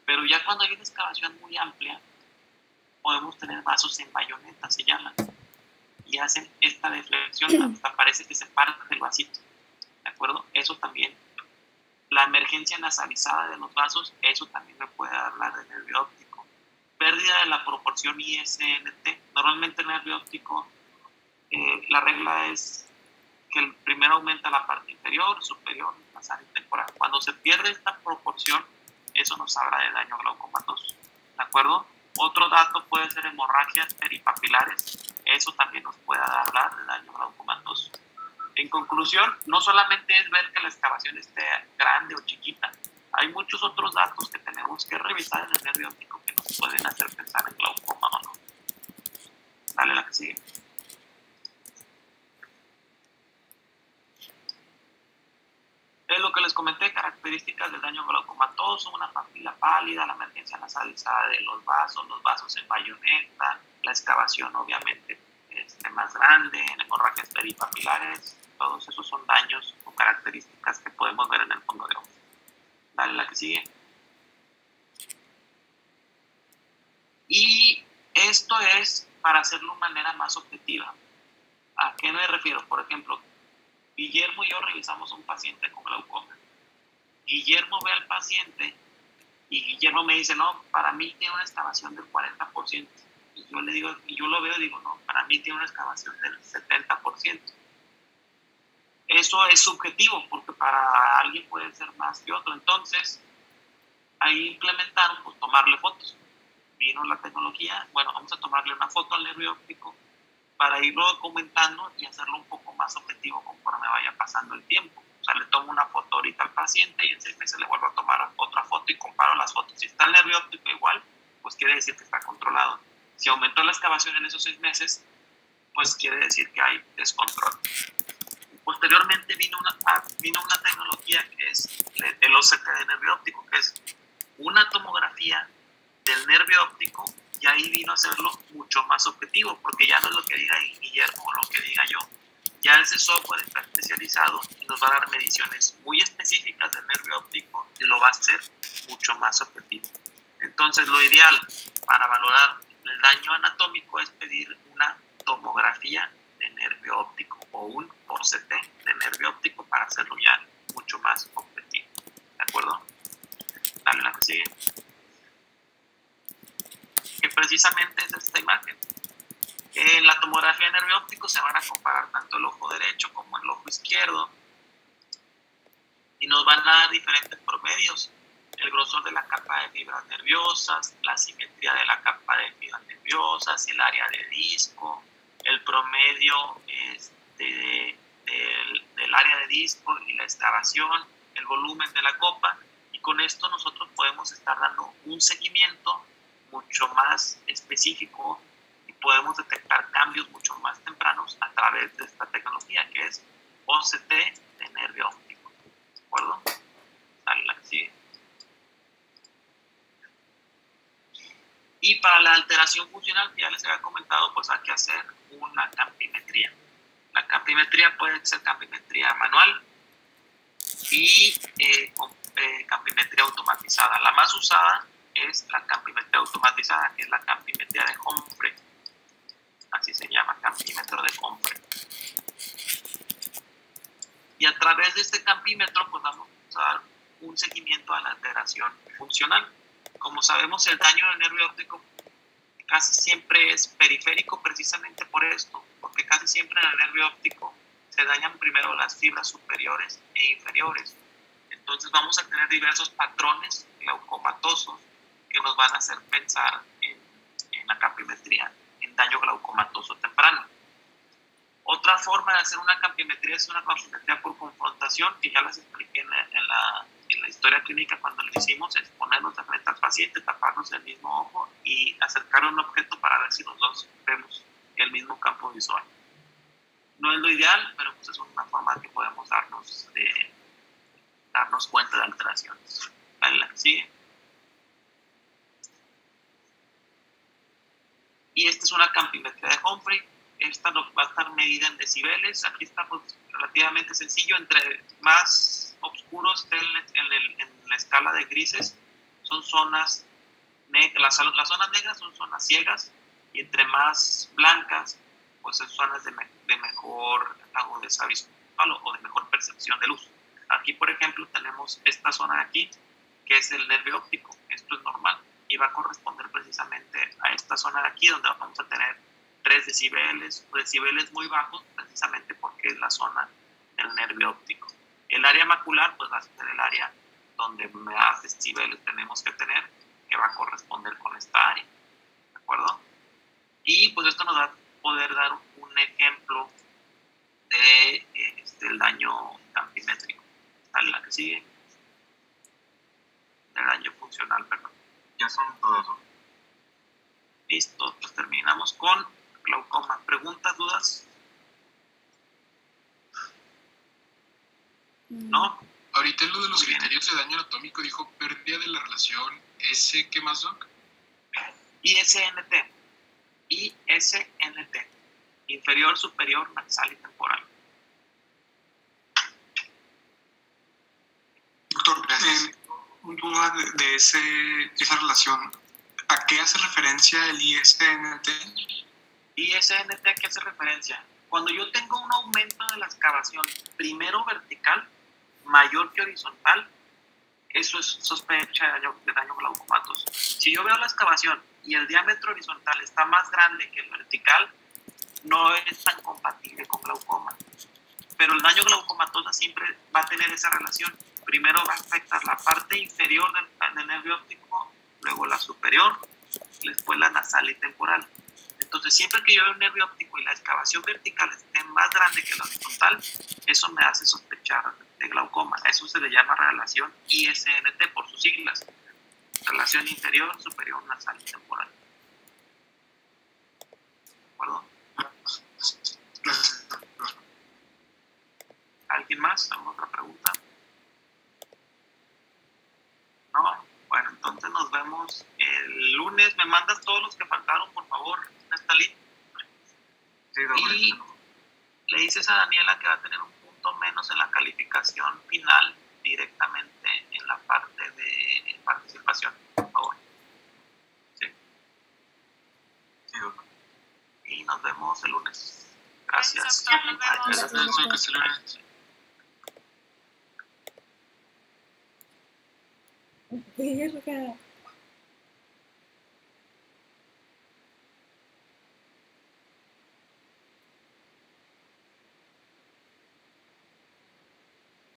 pero ya cuando hay una excavación muy amplia, podemos tener vasos en bayoneta, se llaman, y hacen esta deflexión, hasta parece que se parte el vasito, ¿de acuerdo? Eso también, la emergencia nasalizada de los vasos, eso también me puede hablar de nervio óptico. Pérdida de la proporción ISNT, normalmente el nervio óptico, la regla es que el primero aumenta la parte inferior, superior, nasal y temporal. Cuando se pierde esta proporción, eso nos habla de daño glaucomatoso, ¿de acuerdo? Otro dato puede ser hemorragias peripapilares, eso también nos puede hablar de daño glaucomatoso. En conclusión, no solamente es ver que la excavación esté grande o chiquita, hay muchos otros datos que tenemos que revisar en el nervio óptico que nos pueden hacer pensar en glaucoma o no. Dale la que sigue. Es lo que les comenté, características del daño glaucomatoso, una papila pálida, la emergencia nasalizada de los vasos en bayoneta, la excavación obviamente más grande, en hemorragias peripapilares, todos esos son daños o características que podemos ver en el fondo de ojo. Dale la que sigue. Y esto es para hacerlo de manera más objetiva. ¿A qué me refiero? Por ejemplo, Guillermo y yo revisamos a un paciente con glaucoma. Guillermo ve al paciente y Guillermo me dice, no, para mí tiene una excavación del 40%. Y yo le digo, y yo lo veo y digo, no, para mí tiene una excavación del 70%. Eso es subjetivo, porque para alguien puede ser más que otro. Entonces, ahí implementaron, pues, tomarle fotos. Vino la tecnología, bueno, vamos a tomarle una foto al nervio óptico para irlo documentando y hacerlo un poco más objetivo conforme vaya pasando el tiempo. O sea, le tomo una foto ahorita al paciente y en 6 meses le vuelvo a tomar otra foto y comparo las fotos. Si está el nervio óptico igual, pues quiere decir que está controlado. Si aumentó la excavación en esos 6 meses, pues quiere decir que hay descontrol. Posteriormente vino una tecnología que es el OCT de nervio óptico, que es una tomografía del nervio óptico, y ahí vino a hacerlo mucho más objetivo, porque ya no es lo que diga Guillermo o lo que diga yo. Ya ese software está especializado y nos va a dar mediciones muy específicas del nervio óptico y lo va a hacer mucho más objetivo. Entonces, lo ideal para valorar el daño anatómico es pedir una tomografía de nervio óptico o un OCT de nervio óptico para hacerlo ya mucho más objetivo. ¿De acuerdo? Dale la que sigue. Que precisamente es esta imagen. En la tomografía de nervio óptico se van a comparar tanto el ojo derecho como el ojo izquierdo y nos van a dar diferentes promedios: el grosor de la capa de fibras nerviosas, la simetría de la capa de fibras nerviosas, el área de disco, el promedio del área de disco y la excavación, el volumen de la copa, y con esto nosotros podemos estar dando un seguimiento mucho más específico y podemos detectar cambios mucho más tempranos a través de esta tecnología que es OCT de nervio óptico. ¿De acuerdo? Dale la que sigue. Y para la alteración funcional que ya les había comentado, pues hay que hacer una campimetría. La campimetría puede ser campimetría manual y y campimetría automatizada. La más usada es la campimetría automatizada, que es la campimetría de Humphrey. Así se llama, campímetro de Humphrey. Y a través de este campímetro pues vamos a dar un seguimiento a la alteración funcional. Como sabemos, el daño del nervio óptico casi siempre es periférico, precisamente por esto, porque casi siempre en el nervio óptico se dañan primero las fibras superiores e inferiores. Entonces vamos a tener diversos patrones glaucomatosos que nos van a hacer pensar en la campimetría, en daño glaucomatoso temprano. Otra forma de hacer una campimetría es una campimetría por confrontación, que ya las expliqué en la historia clínica cuando lo hicimos, es ponernos de frente al paciente, taparnos el mismo ojo y acercar un objeto para ver si los dos vemos el mismo campo visual. No es lo ideal, pero pues es una forma que podemos darnos cuenta de alteraciones. Vale, la que sigue. Y esta es una campimetría de Humphrey. Esta va a estar medida en decibeles. Aquí está pues, relativamente sencillo. Entre más oscuro esté en la escala de grises, son zonas negras. Las zonas negras son zonas ciegas, y entre más blancas, pues son zonas de mejor agudeza visual o de mejor percepción de luz. Aquí, por ejemplo, tenemos esta zona de aquí, que es el nervio óptico. Esto es normal y va a corresponder precisamente a esta zona de aquí, donde vamos a tener 3 decibeles, o decibeles muy bajos, precisamente porque es la zona del nervio óptico. El área macular pues va a ser el área donde más decibeles tenemos que tener, que va a corresponder con esta área, ¿de acuerdo? Y pues esto nos va a poder dar un ejemplo del daño campimétrico. ¿Vale? La que sigue. El daño funcional, perdón. Ya son todos. Listo, pues terminamos con glaucoma. ¿Preguntas, dudas? ¿No? Ahorita en lo de los criterios de daño anatómico dijo pérdida de la relación S, ¿qué más, Doc? ISNT. ISNT. Inferior, superior, nasal y temporal. Doctor, duda de esa relación. ¿A qué hace referencia el ISNT? ISNT, ¿a qué hace referencia? Cuando yo tengo un aumento de la excavación, primero vertical, mayor que horizontal, eso es sospecha de daño glaucomatoso. Si yo veo la excavación y el diámetro horizontal está más grande que el vertical, no es tan compatible con glaucoma. Pero el daño glaucomatoso siempre va a tener esa relación. Primero va a afectar la parte inferior del nervio óptico, luego la superior, después la nasal y temporal. Entonces, siempre que yo veo un nervio óptico y la excavación vertical esté más grande que la horizontal, eso me hace sospechar de glaucoma. Eso se le llama relación ISNT por sus siglas. Relación inferior, superior, nasal y temporal. ¿De acuerdo? ¿Alguien más? ¿Alguna otra pregunta? No. Bueno, entonces nos vemos el lunes. Me mandas todos los que faltaron, por favor, Nestalí. Sí, y le dices a Daniela que va a tener un punto menos en la calificación final directamente en la parte de participación, por favor. Sí. Sí, doctor. Y nos vemos el lunes. Gracias. Gracias, doctor. Nos vemos. Verga.